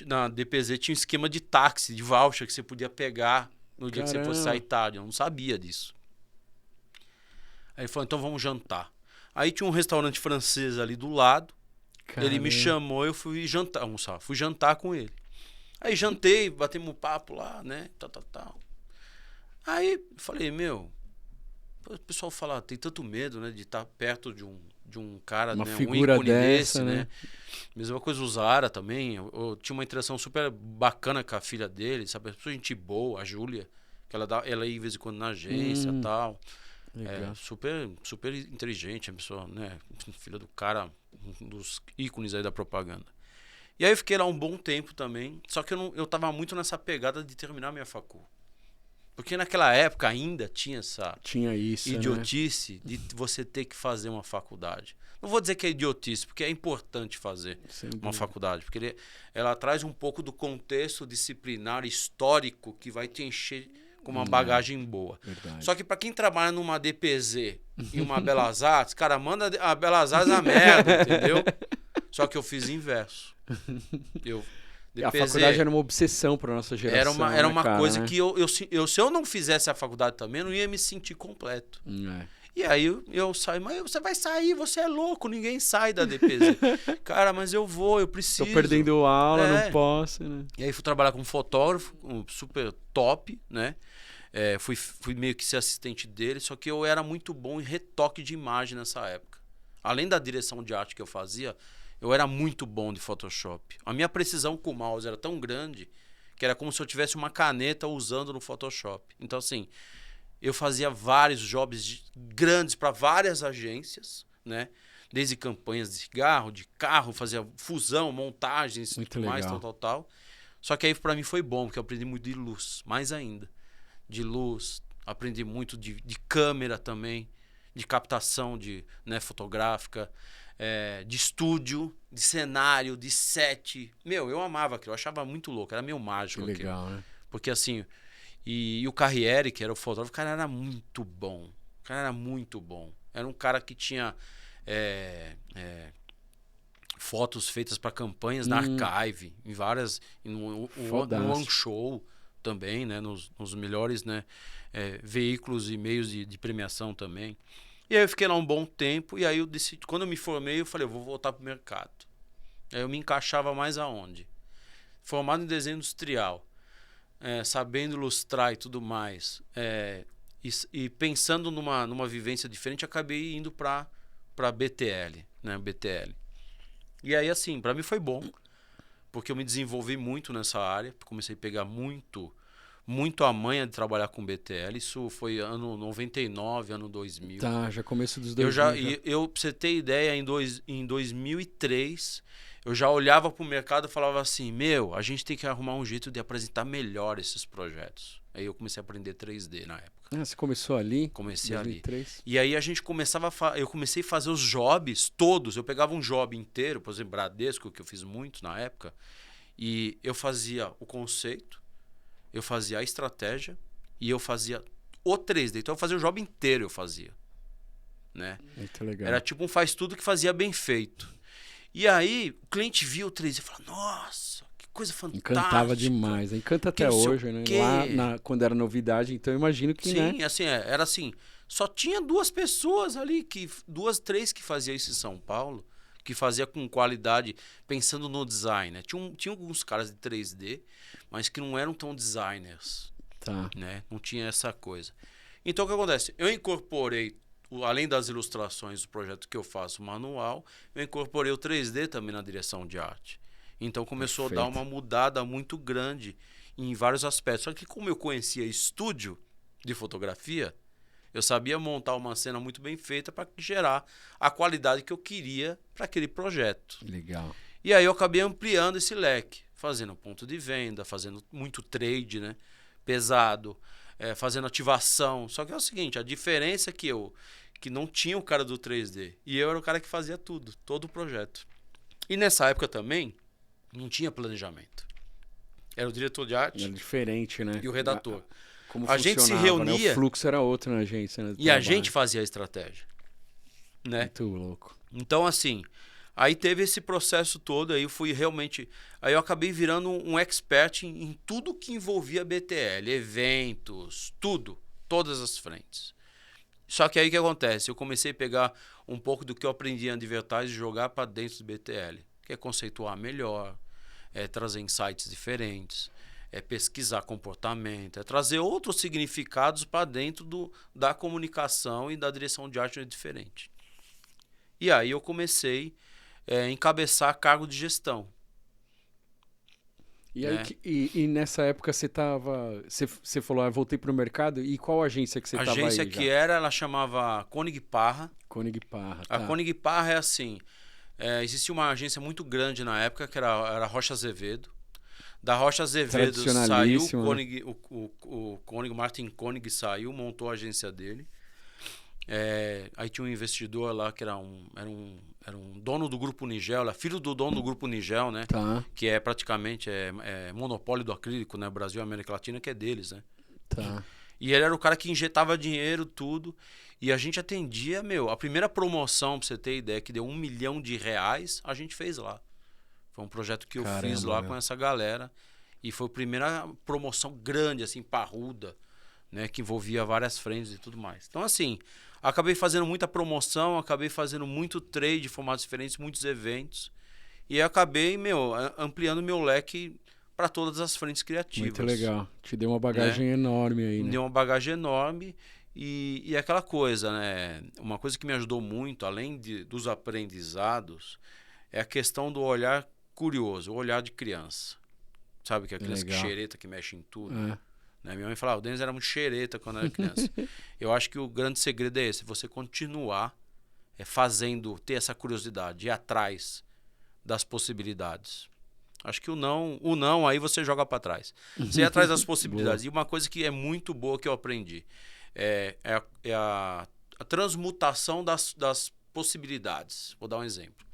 Speaker 2: na DPZ tinha um esquema de táxi, de voucher que você podia pegar no dia que você fosse sair tarde. Eu não sabia disso. Aí ele falou, então vamos jantar. Aí tinha um restaurante francês ali do lado.
Speaker 1: Caramba.
Speaker 2: Ele me chamou, eu fui jantar, almoçar. Fui jantar com ele. Aí jantei, batemos um papo lá, né? Tal. Aí falei, o pessoal fala, tem tanto medo, né? De estar perto de um cara,
Speaker 1: uma
Speaker 2: né?
Speaker 1: figura
Speaker 2: ícone
Speaker 1: dessa,
Speaker 2: desse,
Speaker 1: né?
Speaker 2: Mesma coisa o Zara também. Eu tinha uma interação super bacana com a filha dele, sabe? Pessoa gente boa, a Júlia, que ela ia de vez em quando na agência e tal.
Speaker 1: Legal.
Speaker 2: Super inteligente, a pessoa, né? Filha do cara, um dos ícones aí da propaganda. E aí eu fiquei lá um bom tempo também, só que eu tava muito nessa pegada de terminar minha facul. Porque naquela época ainda tinha essa
Speaker 1: isso,
Speaker 2: idiotice, né? De você ter que fazer uma faculdade. Não vou dizer que é idiotice, porque é importante fazer uma faculdade, porque ela traz um pouco do contexto disciplinar histórico que vai te encher com uma bagagem boa.
Speaker 1: Verdade.
Speaker 2: Só que para quem trabalha numa DPZ e uma Belas Artes, cara, manda a Belas Artes a merda, entendeu? Só que eu fiz inverso. DPZ,
Speaker 1: a faculdade era uma obsessão para nossa geração.
Speaker 2: Era uma
Speaker 1: cara,
Speaker 2: coisa,
Speaker 1: né?
Speaker 2: que se eu não fizesse a faculdade também, eu não ia me sentir completo. E aí eu saí, mas você vai sair, você é louco, ninguém sai da DPZ. Cara, mas eu preciso.
Speaker 1: Tô perdendo aula, não posso, né?
Speaker 2: E aí fui trabalhar com um fotógrafo, um super top, né? Fui meio que ser assistente dele, só que eu era muito bom em retoque de imagem nessa época. Além da direção de arte que eu fazia, eu era muito bom de Photoshop. A minha precisão com o mouse era tão grande que era como se eu tivesse uma caneta usando no Photoshop. Então, assim, eu fazia vários jobs grandes para várias agências, né? Desde campanhas de cigarro, de carro, fazia fusão, montagens,
Speaker 1: muito
Speaker 2: tudo mais,
Speaker 1: legal.
Speaker 2: tal. Só que aí para mim foi bom, porque eu aprendi muito de luz, mais ainda. De luz, aprendi muito de câmera também, de captação fotográfica, de estúdio, de cenário, de set. Eu amava aquilo, eu achava muito louco, era meio mágico
Speaker 1: aquilo. Legal, né?
Speaker 2: Porque assim, e o Carriere, que era o fotógrafo, o cara era muito bom. Era um cara que tinha fotos feitas para campanhas na Archive, em várias, no One Show também, né, nos melhores, né, veículos e meios de premiação também. E aí eu fiquei lá um bom tempo, e aí eu decidi, quando eu me formei, eu falei, eu vou voltar pro mercado. Aí eu me encaixava mais aonde? Formado em desenho industrial, sabendo ilustrar e tudo mais, e pensando numa vivência diferente, acabei indo para BTL, né, BTL. E aí, assim, para mim foi bom, porque eu me desenvolvi muito nessa área, comecei a pegar muito a manha de trabalhar com BTL. Isso foi ano 99, ano 2000.
Speaker 1: Tá, já começo dos 2000.
Speaker 2: Pra você ter ideia, em 2003, eu já olhava para o mercado e falava assim, a gente tem que arrumar um jeito de apresentar melhor esses projetos. Aí eu comecei a aprender 3D na época.
Speaker 1: Você começou ali?
Speaker 2: Comecei
Speaker 1: 2003.
Speaker 2: Ali. E aí a gente eu comecei a fazer os jobs todos. Eu pegava um job inteiro, por exemplo, Bradesco, que eu fiz muito na época, e eu fazia o conceito, eu fazia a estratégia e eu fazia o 3D. Então eu fazia o job inteiro, eu fazia. Né?
Speaker 1: Muito legal.
Speaker 2: Era tipo um faz tudo que fazia bem feito. E aí o cliente via o 3D e falava, nossa, que coisa fantástica.
Speaker 1: Encantava demais. Encanta até hoje, né? Lá quando era novidade, então eu imagino que,
Speaker 2: sim,
Speaker 1: né?
Speaker 2: Assim, era assim, só tinha 2 pessoas ali, 2, 3 que faziam isso em São Paulo, que fazia com qualidade, pensando no design, né? Tinha alguns caras de 3D, mas que não eram tão designers.
Speaker 1: Tá.
Speaker 2: Né? Não tinha essa coisa. Então o que acontece? Eu incorporei, além das ilustrações do projeto que eu faço manual, eu incorporei o 3D também na direção de arte. Então começou
Speaker 1: Perfeito.
Speaker 2: a dar uma mudada muito grande em vários aspectos. Só que como eu conhecia estúdio de fotografia, Eu sabia montar uma cena muito bem feita para gerar a qualidade que eu queria para aquele projeto.
Speaker 1: Legal.
Speaker 2: E aí eu acabei ampliando esse leque, fazendo ponto de venda, fazendo muito trade, né? Pesado, fazendo ativação. Só que é o seguinte, a diferença é que não tinha o cara do 3D. E eu era o cara que fazia tudo, todo o projeto. E nessa época também, não tinha planejamento. Era o diretor de arte
Speaker 1: Era diferente, né?
Speaker 2: e o redator.
Speaker 1: Como
Speaker 2: A gente se
Speaker 1: funcionava, né?
Speaker 2: reunia
Speaker 1: O fluxo era outro na agência. Né,
Speaker 2: e a gente fazia a estratégia. Né?
Speaker 1: Muito louco.
Speaker 2: Então, assim, aí teve esse processo todo, aí eu fui realmente... Aí eu acabei virando um expert em tudo que envolvia BTL, eventos, tudo, todas as frentes. Só que aí o que acontece? Eu comecei a pegar um pouco do que eu aprendi em advertising e jogar para dentro do BTL, que é conceituar melhor, trazer insights diferentes, pesquisar comportamento, trazer outros significados para dentro da comunicação e da direção de arte diferente. E aí eu comecei a encabeçar cargo de gestão.
Speaker 1: E, aí, e nessa época você tava... Você falou, voltei pro mercado. E qual agência que você tava aí?
Speaker 2: A agência que ela chamava Koenig Parra.
Speaker 1: Koenig Parra,
Speaker 2: tá. A Koenig Parra é assim... existia uma agência muito grande na época, que era Rocha Azevedo. Da Rocha Azevedo saiu o Koenig, Martin Koenig saiu, montou a agência dele. Aí tinha um investidor lá que era um dono do Grupo Nigel, filho do dono do Grupo Nigel, né?
Speaker 1: Tá.
Speaker 2: Que é praticamente monopólio do acrílico, né? Brasil e América Latina, que é deles, né?
Speaker 1: Tá.
Speaker 2: E ele era o cara que injetava dinheiro, tudo. E a gente atendia, a primeira promoção, pra você ter ideia, que deu R$1 milhão, a gente fez lá. Foi um projeto que eu fiz lá com essa galera. E foi a primeira promoção grande, assim, parruda, né? Que envolvia várias frentes e tudo mais. Então, assim, acabei fazendo muita promoção, acabei fazendo muito trade de formatos diferentes, muitos eventos. E acabei, ampliando meu leque para todas as frentes criativas.
Speaker 1: Muito legal. Te deu uma bagagem enorme aí, né?
Speaker 2: Me deu uma bagagem enorme. E aquela coisa, né? Uma coisa que me ajudou muito, além dos aprendizados, é a questão do olhar curioso, o olhar de criança. Sabe, que é a criança que xereta, que mexe em tudo. Né? Minha mãe falava, o Denis era muito xereta quando era criança. Eu acho que o grande segredo é esse, você continuar ter essa curiosidade, ir atrás das possibilidades. Acho que o não aí você joga para trás. Você ir atrás das possibilidades. E uma coisa que é muito boa que eu aprendi é a transmutação das possibilidades. Vou dar um exemplo.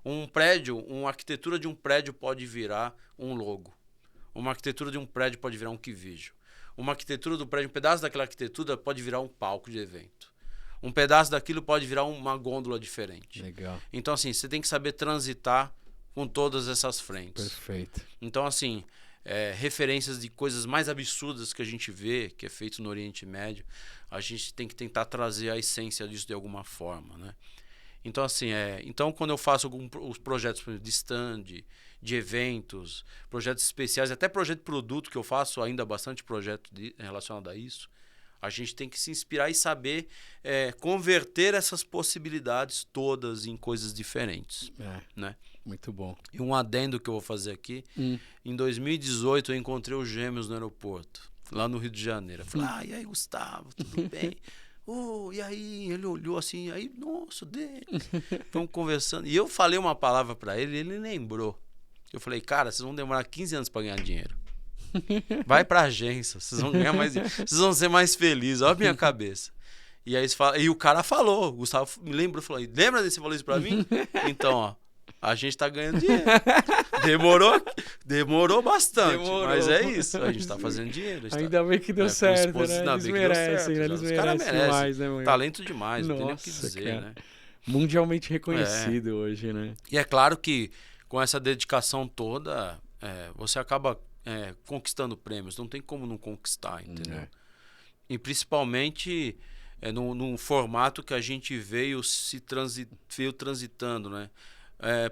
Speaker 2: Uma arquitetura de um prédio pode virar um logo. Uma arquitetura de um prédio pode virar um Quivídeo. Uma arquitetura do prédio, um pedaço daquela arquitetura pode virar um palco de evento. Um pedaço daquilo pode virar uma gôndola diferente.
Speaker 1: Legal.
Speaker 2: Então, assim, você tem que saber transitar com todas essas frentes.
Speaker 1: Perfeito.
Speaker 2: Então, assim, referências de coisas mais absurdas que a gente vê, que é feito no Oriente Médio, a gente tem que tentar trazer a essência disso de alguma forma, né? Então, assim, quando eu faço os projetos de stand, de eventos, projetos especiais, até projeto de produto, que eu faço ainda bastante projeto relacionado a isso, a gente tem que se inspirar e saber converter essas possibilidades todas em coisas diferentes. Né?
Speaker 1: Muito bom.
Speaker 2: E um adendo que eu vou fazer aqui, em 2018 eu encontrei os gêmeos no aeroporto, lá no Rio de Janeiro. Eu falei, e aí, Gustavo, tudo bem? E aí, ele olhou assim, aí, nossa, Denis. Estamos conversando. E eu falei uma palavra para ele, ele lembrou. Eu falei, cara, vocês vão demorar 15 anos para ganhar dinheiro. Vai pra agência, vocês vão ganhar mais dinheiro. Vocês vão ser mais felizes, olha a minha cabeça. E aí e o cara falou, o Gustavo me lembrou, falou, lembra de você falou isso pra mim? Então, ó, a gente tá ganhando dinheiro. Demorou bastante, mas é isso, a gente tá fazendo dinheiro.
Speaker 1: Ainda bem que deu certo, né? Eles merecem, né? Eles merecem demais, né, mãe?
Speaker 2: Talento demais, não tem nem o que dizer, cara. Né?
Speaker 1: Mundialmente reconhecido hoje, né?
Speaker 2: E é claro que com essa dedicação toda, você acaba conquistando prêmios, não tem como não conquistar, entendeu? E principalmente num formato que a gente veio transitando, né?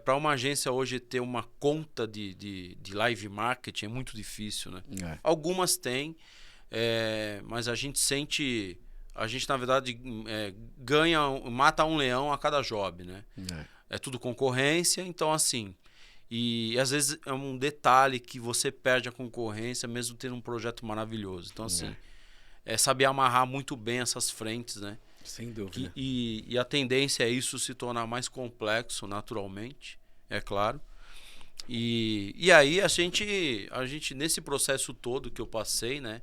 Speaker 2: Para uma agência hoje ter uma conta de live marketing é muito difícil, né? Algumas têm, mas a gente na verdade mata um leão a cada job, né? É tudo concorrência, então assim, e às vezes é um detalhe que você perde a concorrência mesmo tendo um projeto maravilhoso. Então assim, saber amarrar muito bem essas frentes, né?
Speaker 1: Sem dúvida.
Speaker 2: E a tendência é isso se tornar mais complexo naturalmente, é claro. E aí a gente, nesse processo todo que eu passei, né,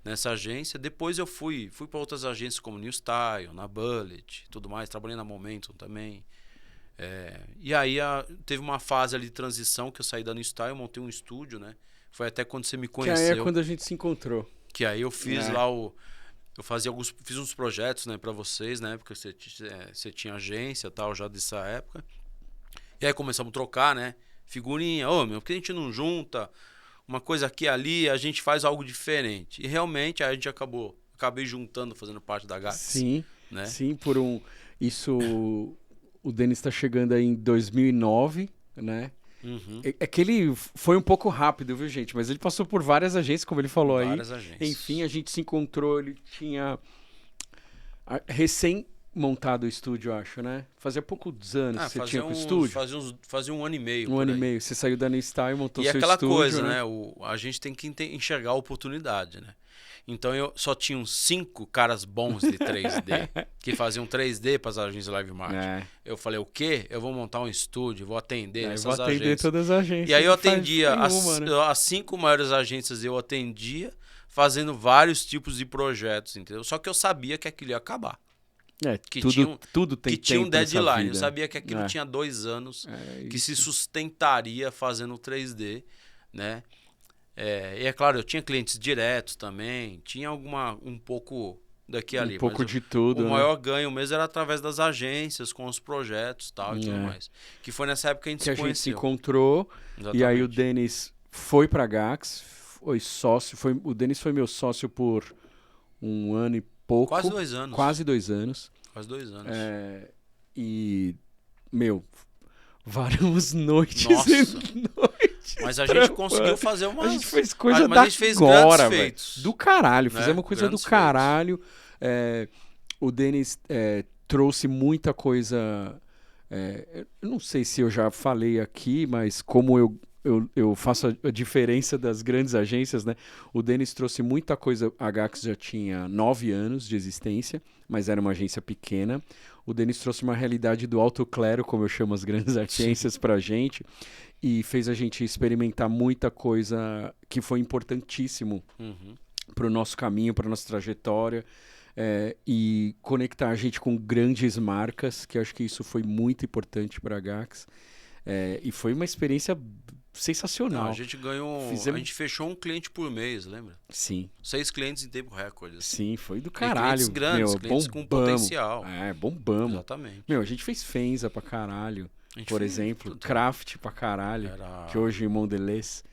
Speaker 2: nessa agência, depois eu fui para outras agências como New Style, na Bullet, tudo mais, trabalhei na Momentum também. E aí teve uma fase ali de transição que eu saí da New Style, montei um estúdio, né? Foi até quando você me conheceu.
Speaker 1: Que aí é quando a gente se encontrou.
Speaker 2: Que aí eu fiz lá fiz uns projetos, né, para vocês, na época você tinha agência, tal, já dessa época. E aí começamos a trocar, né? Figurinha, por que a gente não junta uma coisa aqui e ali, a gente faz algo diferente. E realmente aí a gente acabei juntando, fazendo parte da GAX.
Speaker 1: Sim,
Speaker 2: né?
Speaker 1: Sim, isso, o Denis está chegando aí em 2009, né?
Speaker 2: Uhum.
Speaker 1: É que ele foi um pouco rápido, viu, gente? Mas ele passou por várias agências, como ele falou
Speaker 2: Várias
Speaker 1: aí.
Speaker 2: agências.
Speaker 1: Enfim, a gente se encontrou, ele tinha recém montado o estúdio, acho, né? Fazia poucos anos que você tinha com o estúdio.
Speaker 2: Fazia um ano e meio.
Speaker 1: Um ano e meio. Você saiu da New Style e montou seu estúdio.
Speaker 2: E aquela coisa, né? A gente tem que enxergar a oportunidade, né? Então eu só tinha uns 5 caras bons de 3D que faziam 3D para as agências Live Marketing. Eu falei, o quê? Eu vou montar um estúdio, vou atender essas agências.
Speaker 1: Vou atender todas as agências.
Speaker 2: E aí eu atendia as 5 maiores agências, eu atendia fazendo vários tipos de projetos, entendeu? Só que eu sabia que aquilo ia acabar.
Speaker 1: Tudo tem
Speaker 2: que tinha um deadline. Eu sabia que aquilo
Speaker 1: É.
Speaker 2: tinha 2 anos que se sustentaria fazendo 3D, né? E é claro, eu tinha clientes diretos também, tinha um pouco daqui e ali.
Speaker 1: Um pouco de tudo.
Speaker 2: O maior ganho mesmo era através das agências, com os projetos tal, e tudo mais. Que foi nessa época que a gente se conheceu.
Speaker 1: A gente se encontrou.
Speaker 2: Exatamente.
Speaker 1: E aí o Denis foi pra Gax, foi sócio. O Denis foi meu sócio por 1 ano e pouco.
Speaker 2: Quase 2 anos.
Speaker 1: Quase 2 anos.
Speaker 2: Quase 2 anos.
Speaker 1: E, várias noites
Speaker 2: Nossa.
Speaker 1: e noites.
Speaker 2: Mas a gente conseguiu fazer uma.
Speaker 1: A gente fez coisa
Speaker 2: a gente fez
Speaker 1: agora,
Speaker 2: grandes feitos.
Speaker 1: Do caralho.
Speaker 2: Né?
Speaker 1: Fizemos coisa
Speaker 2: Grandes
Speaker 1: do caralho. O Denis trouxe muita coisa. Eu não sei se eu já falei aqui, mas como eu faço a diferença das grandes agências, né? O Denis trouxe muita coisa. A Gax já tinha 9 anos de existência, mas era uma agência pequena. O Denis trouxe uma realidade do alto clero, como eu chamo as grandes agências, pra gente. E fez a gente experimentar muita coisa que foi importantíssimo pro nosso caminho, pra nossa trajetória. E conectar a gente com grandes marcas, que eu acho que isso foi muito importante para a Gax. E foi uma experiência sensacional.
Speaker 2: Não, a gente ganhou. A gente fechou um cliente por mês, lembra?
Speaker 1: Sim.
Speaker 2: 6 clientes em tempo recorde. Assim.
Speaker 1: Sim, foi do caralho.
Speaker 2: Clientes grandes, clientes com potencial.
Speaker 1: Bombamos.
Speaker 2: Exatamente.
Speaker 1: A gente fez Fenza pra caralho. Por exemplo,
Speaker 2: tudo.
Speaker 1: Craft pra caralho. Que hoje é Mondelez.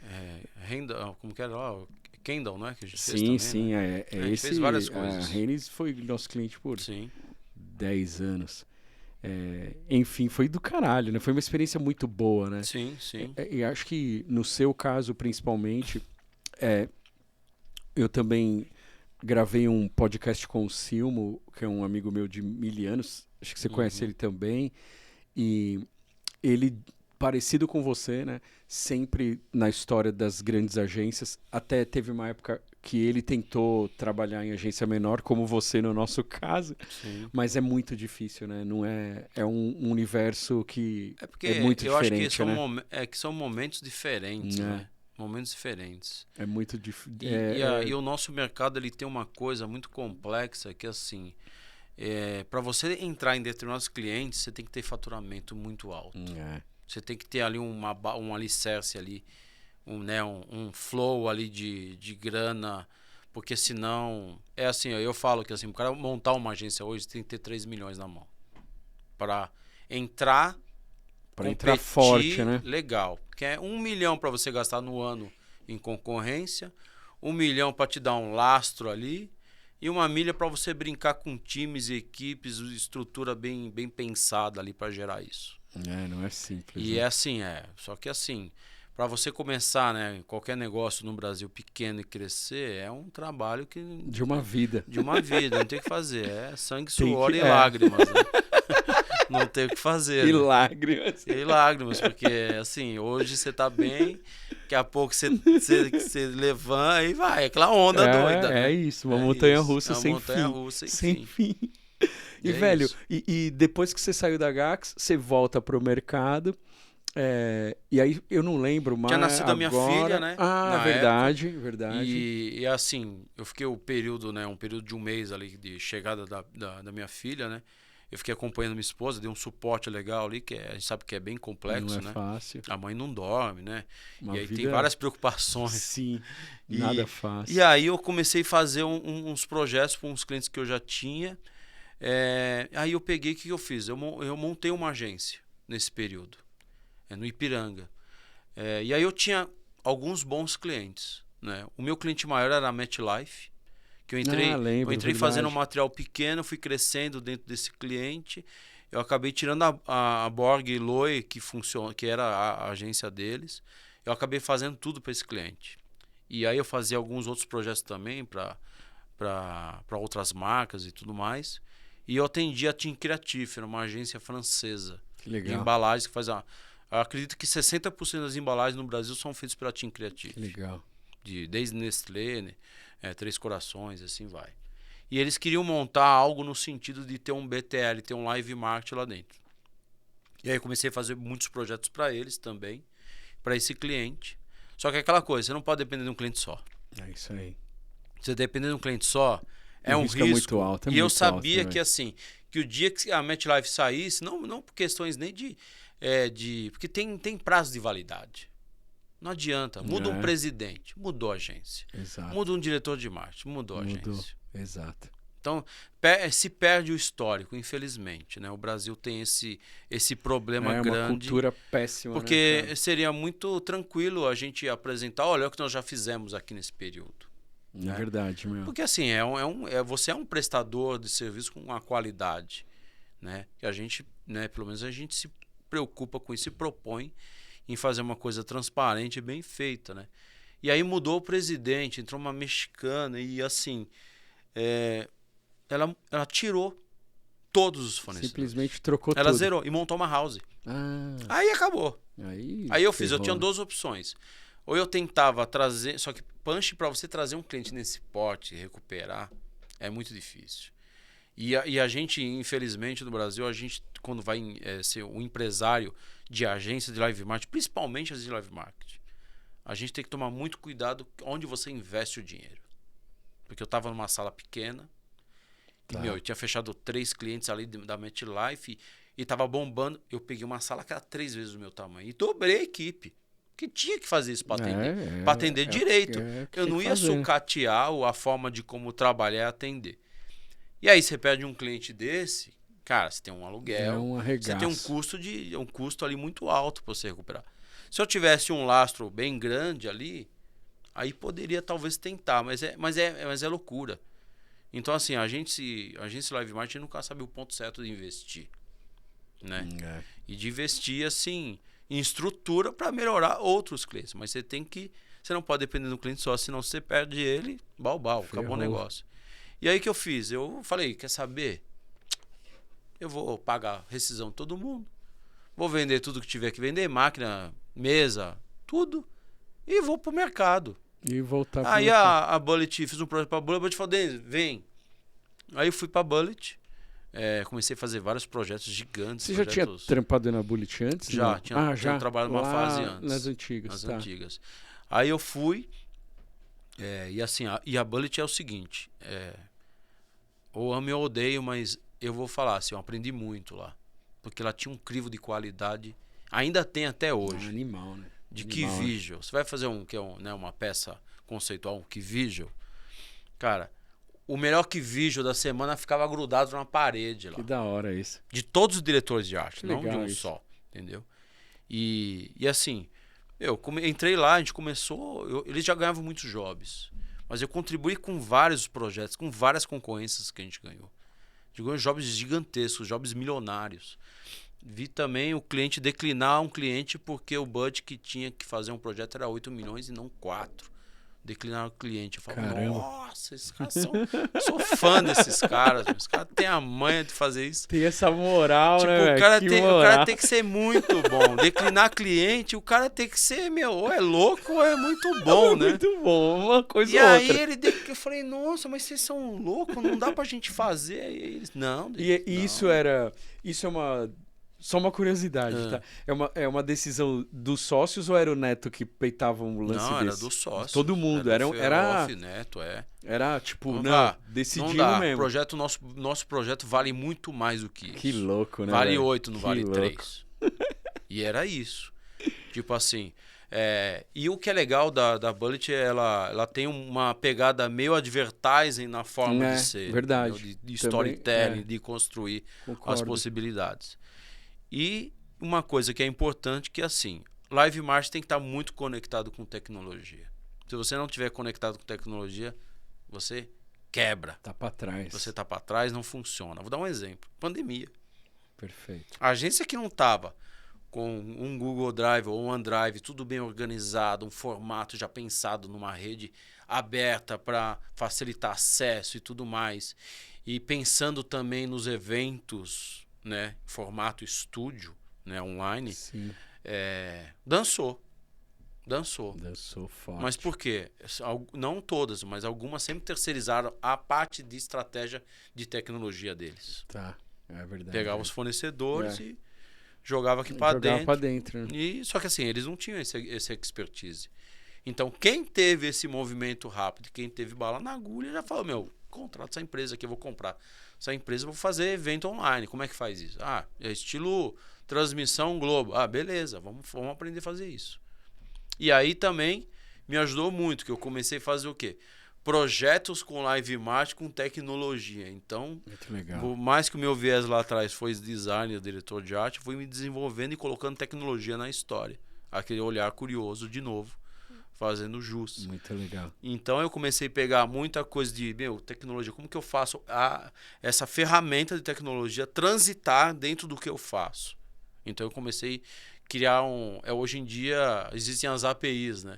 Speaker 2: Como que era lá? Kendall, não é? Que a gente
Speaker 1: sim,
Speaker 2: fez também,
Speaker 1: sim.
Speaker 2: Né? A gente
Speaker 1: esse,
Speaker 2: fez várias coisas.
Speaker 1: A Rennes foi nosso cliente por
Speaker 2: sim.
Speaker 1: 10 anos. Enfim, foi do caralho, né? Foi uma experiência muito boa, né?
Speaker 2: Sim, sim.
Speaker 1: E acho que no seu caso, principalmente, eu também gravei um podcast com o Silmo, que é um amigo meu de 1000 anos. Acho que você conhece ele também. E ele, parecido com você, né? Sempre na história das grandes agências. Até teve uma época que ele tentou trabalhar em agência menor, como você no nosso caso.
Speaker 2: Sim.
Speaker 1: Mas é muito difícil, né? Não é um universo que
Speaker 2: porque
Speaker 1: é muito
Speaker 2: eu
Speaker 1: diferente,
Speaker 2: acho que
Speaker 1: né?
Speaker 2: que são momentos diferentes, né? Momentos diferentes.
Speaker 1: É muito difícil.
Speaker 2: E o nosso mercado ele tem uma coisa muito complexa que assim, para você entrar em determinados clientes, você tem que ter faturamento muito alto. Você tem que ter ali um alicerce ali, um flow ali de grana, porque senão é assim, eu falo que assim, o cara montar uma agência hoje tem que ter 3 milhões na mão para entrar
Speaker 1: forte, né?
Speaker 2: Legal, que é 1 milhão para você gastar no ano em concorrência, 1 milhão para te dar um lastro ali e 1 milha para você brincar com times e equipes, estrutura bem pensada ali para gerar isso.
Speaker 1: Não é simples.
Speaker 2: E só que assim, para você começar, né, qualquer negócio no Brasil pequeno e crescer, é um trabalho que
Speaker 1: de uma vida.
Speaker 2: De uma vida, não tem o que fazer, sangue, suor e lágrimas, né? Não tem o que fazer.
Speaker 1: E
Speaker 2: né?
Speaker 1: lágrimas.
Speaker 2: E lágrimas, porque assim, hoje você tá bem, daqui a pouco você levanta e vai, aquela onda doida,
Speaker 1: É
Speaker 2: né?
Speaker 1: isso, uma
Speaker 2: É isso,
Speaker 1: montanha-russa
Speaker 2: é uma
Speaker 1: sem fim.
Speaker 2: montanha-russa,
Speaker 1: Sem
Speaker 2: enfim.
Speaker 1: fim.
Speaker 2: E
Speaker 1: E,
Speaker 2: é
Speaker 1: velho,
Speaker 2: isso.
Speaker 1: e depois que você saiu da Gax, você volta pro mercado. E aí eu não lembro
Speaker 2: Tinha
Speaker 1: mais
Speaker 2: nascido a minha filha,
Speaker 1: agora.
Speaker 2: né?
Speaker 1: Ah,
Speaker 2: Na época.
Speaker 1: verdade.
Speaker 2: E assim, eu fiquei o período, né? Um período de um mês ali de chegada da minha filha, né? Eu fiquei acompanhando minha esposa, dei um suporte legal ali, a gente sabe que é bem
Speaker 1: Não
Speaker 2: complexo,
Speaker 1: é
Speaker 2: né?
Speaker 1: fácil.
Speaker 2: A mãe não dorme, né?
Speaker 1: Uma
Speaker 2: E aí tem
Speaker 1: vida,
Speaker 2: várias preocupações.
Speaker 1: sim, nada
Speaker 2: E
Speaker 1: fácil.
Speaker 2: aí eu comecei a fazer uns projetos para uns clientes que eu já tinha. Aí eu peguei, o que eu fiz? Eu montei uma agência nesse período, no Ipiranga. E aí eu tinha alguns bons clientes, né? O meu cliente maior era a MetLife, que eu
Speaker 1: Lembro,
Speaker 2: entrei fazendo um
Speaker 1: verdade.
Speaker 2: material pequeno, fui crescendo dentro desse cliente. Eu acabei tirando a Borg Loe, que era a agência deles. Eu acabei fazendo tudo para esse cliente. E aí eu fazia alguns outros projetos também para outras marcas e tudo mais. E eu atendia a Team Creative, era uma agência francesa
Speaker 1: Que
Speaker 2: de
Speaker 1: legal,
Speaker 2: embalagens que faz a... Eu acredito que 60% das embalagens no Brasil são feitas pela Team Creative.
Speaker 1: que legal.
Speaker 2: Desde Nestlé, né? Três Corações, assim vai. E eles queriam montar algo no sentido de ter um BTL, ter um live marketing lá dentro. E aí eu comecei a fazer muitos projetos para eles também, para esse cliente. Só que é aquela coisa, você não pode depender de um cliente só.
Speaker 1: É isso aí.
Speaker 2: Você depender de um cliente só, é
Speaker 1: O
Speaker 2: um
Speaker 1: risco é muito
Speaker 2: risco.
Speaker 1: alto, é
Speaker 2: E eu
Speaker 1: muito alto,
Speaker 2: sabia
Speaker 1: né,
Speaker 2: que assim, que o dia que a MetLife saísse, não por questões nem porque tem prazo de validade. Não adianta. Muda um presidente, mudou a agência.
Speaker 1: Exato.
Speaker 2: Muda um diretor de marketing, mudou a agência.
Speaker 1: Exato.
Speaker 2: Então, se perde o histórico, infelizmente. Né? O Brasil tem esse problema grande.
Speaker 1: É uma cultura péssima,
Speaker 2: porque
Speaker 1: né,
Speaker 2: seria muito tranquilo a gente apresentar, olha o que nós já fizemos aqui nesse período.
Speaker 1: É verdade, meu.
Speaker 2: Porque assim, você é um prestador de serviço com uma qualidade. Né? Que a gente, né, pelo menos a gente se preocupa com isso, se propõe em fazer uma coisa transparente e bem feita, né? E aí mudou o presidente, entrou uma mexicana e assim, ela tirou todos os fornecedores.
Speaker 1: Simplesmente trocou
Speaker 2: ela
Speaker 1: tudo.
Speaker 2: zerou e montou uma house.
Speaker 1: Ah,
Speaker 2: Aí acabou.
Speaker 1: Aí
Speaker 2: eu fiz, eu tinha duas opções. Ou eu tentava trazer, só que punch para você trazer um cliente nesse porte e recuperar é muito difícil. E a gente, infelizmente, no Brasil, a gente, quando vai ser um empresário de agência de live marketing, principalmente as de live marketing, a gente tem que tomar muito cuidado onde você investe o dinheiro. Porque eu estava numa sala pequena e, eu tinha fechado 3 clientes ali da MetLife e estava bombando. Eu peguei uma sala que era 3 vezes o meu tamanho e dobrei a equipe. Que tinha que fazer isso para atender direito. Eu não ia sucatear a forma de como trabalhar e atender. E aí você perde um cliente desse, cara, você tem um aluguel, você tem um custo ali muito alto para você recuperar. Se eu tivesse um lastro bem grande ali, aí poderia talvez tentar, mas é loucura. Então assim, a agência Live Marketing nunca sabe o ponto certo de investir, né? E de investir assim em estrutura para melhorar outros clientes, mas você não pode depender do cliente só, senão você perde ele, acabou o negócio. E aí que eu fiz? Eu falei, quer saber? Eu vou pagar rescisão de todo mundo. Vou vender tudo que tiver que vender, máquina, mesa, tudo. E vou pro mercado.
Speaker 1: E voltar pro
Speaker 2: Aí a Bullet, fiz um projeto pra Bullet, falou, Denis, vem. Aí eu fui pra Bullet, comecei a fazer vários projetos gigantes.
Speaker 1: Você já tinha trampado na Bullet antes?
Speaker 2: Já, tinha trabalhado numa fase antes.
Speaker 1: Nas antigas,
Speaker 2: antigas. Aí eu fui, e assim, a Bullet é o seguinte, ou amo ou odeio, mas eu vou falar assim, eu aprendi muito lá. Porque ela tinha um crivo de qualidade, ainda tem até hoje.
Speaker 1: Animal, né?
Speaker 2: De Key Visual. Você vai fazer uma peça conceitual, um Key Visual. Cara, o melhor Key Visual da semana ficava grudado na parede lá.
Speaker 1: Que da hora isso.
Speaker 2: De todos os diretores de arte, não de um
Speaker 1: isso.
Speaker 2: só. Entendeu? E assim, eu entrei lá, a gente começou, eles já ganhavam muitos jobs. Mas eu contribuí com vários projetos, com várias concorrências que a gente ganhou. A gente ganhou jobs gigantescos, jobs milionários. Vi também o cliente declinar um cliente porque o budget que tinha que fazer um projeto era 8 milhões e não 4. declinar o cliente. Eu falo,
Speaker 1: Caramba.
Speaker 2: nossa, esses caras são... Sou fã desses caras. Os caras têm a manha de fazer isso.
Speaker 1: Tem essa moral,
Speaker 2: Tipo,
Speaker 1: né,
Speaker 2: o cara,
Speaker 1: velho?
Speaker 2: o cara tem que ser muito bom. Declinar cliente, o cara tem que ser, meu, ou é louco ou é muito bom, né?
Speaker 1: Muito bom, uma coisa
Speaker 2: E
Speaker 1: ou
Speaker 2: aí
Speaker 1: outra.
Speaker 2: eu falei, nossa, mas vocês são loucos, não dá pra gente fazer. E eles, não.
Speaker 1: E
Speaker 2: não.
Speaker 1: isso é uma... Só uma curiosidade,
Speaker 2: Ah.
Speaker 1: tá? É uma decisão dos sócios ou era o Neto que peitava um lance
Speaker 2: Não, era
Speaker 1: desse?
Speaker 2: do sócio.
Speaker 1: Todo mundo. Era
Speaker 2: Neto,
Speaker 1: era tipo,
Speaker 2: Não
Speaker 1: não,
Speaker 2: dá.
Speaker 1: decidimos
Speaker 2: Não dá.
Speaker 1: mesmo.
Speaker 2: Nosso projeto vale muito mais do que isso.
Speaker 1: Que louco, né?
Speaker 2: Vale
Speaker 1: velho?
Speaker 2: 8, não
Speaker 1: Que
Speaker 2: vale
Speaker 1: louco.
Speaker 2: 3. E era isso. Tipo assim. E o que é legal da Bullet, ela tem uma pegada meio advertising na forma de ser.
Speaker 1: Verdade.
Speaker 2: Entendeu? De
Speaker 1: Também,
Speaker 2: storytelling, de construir
Speaker 1: Concordo.
Speaker 2: as possibilidades. E uma coisa que é importante que é assim, Live Marketing tem que estar muito conectado com tecnologia. Se você não estiver conectado com tecnologia, você quebra.
Speaker 1: Tá pra trás.
Speaker 2: Você tá para trás, não funciona. Vou dar um exemplo. Pandemia.
Speaker 1: Perfeito.
Speaker 2: A agência que não tava com um Google Drive ou um OneDrive, tudo bem organizado, um formato já pensado numa rede aberta para facilitar acesso e tudo mais, e pensando também nos eventos, né, formato estúdio, né, online,
Speaker 1: Sim.
Speaker 2: dançou
Speaker 1: forte.
Speaker 2: Mas por quê? Não todas, mas algumas sempre terceirizaram a parte de estratégia de tecnologia deles.
Speaker 1: Tá, é verdade.
Speaker 2: Pegava os fornecedores e jogava aqui para dentro.
Speaker 1: Pra dentro. Né?
Speaker 2: E, só que assim, eles não tinham esse expertise. Então, quem teve esse movimento rápido, quem teve bala na agulha, já falou, meu, contrata essa empresa aqui, eu vou comprar. Essa empresa, eu vou fazer evento online. Como é que faz isso? Ah, é estilo transmissão Globo. Ah, beleza, vamos aprender a fazer isso. E aí também me ajudou muito, que eu comecei a fazer o quê? Projetos com live marketing com tecnologia. Então,
Speaker 1: muito legal.
Speaker 2: Por mais que o meu viés lá atrás foi design, diretor de arte, eu fui me desenvolvendo e colocando tecnologia na história. Aquele olhar curioso de novo, fazendo jus.
Speaker 1: Muito legal.
Speaker 2: Então eu comecei a pegar muita coisa de, tecnologia, como que eu faço essa ferramenta de tecnologia transitar dentro do que eu faço. Então eu comecei a criar hoje em dia existem as APIs, né?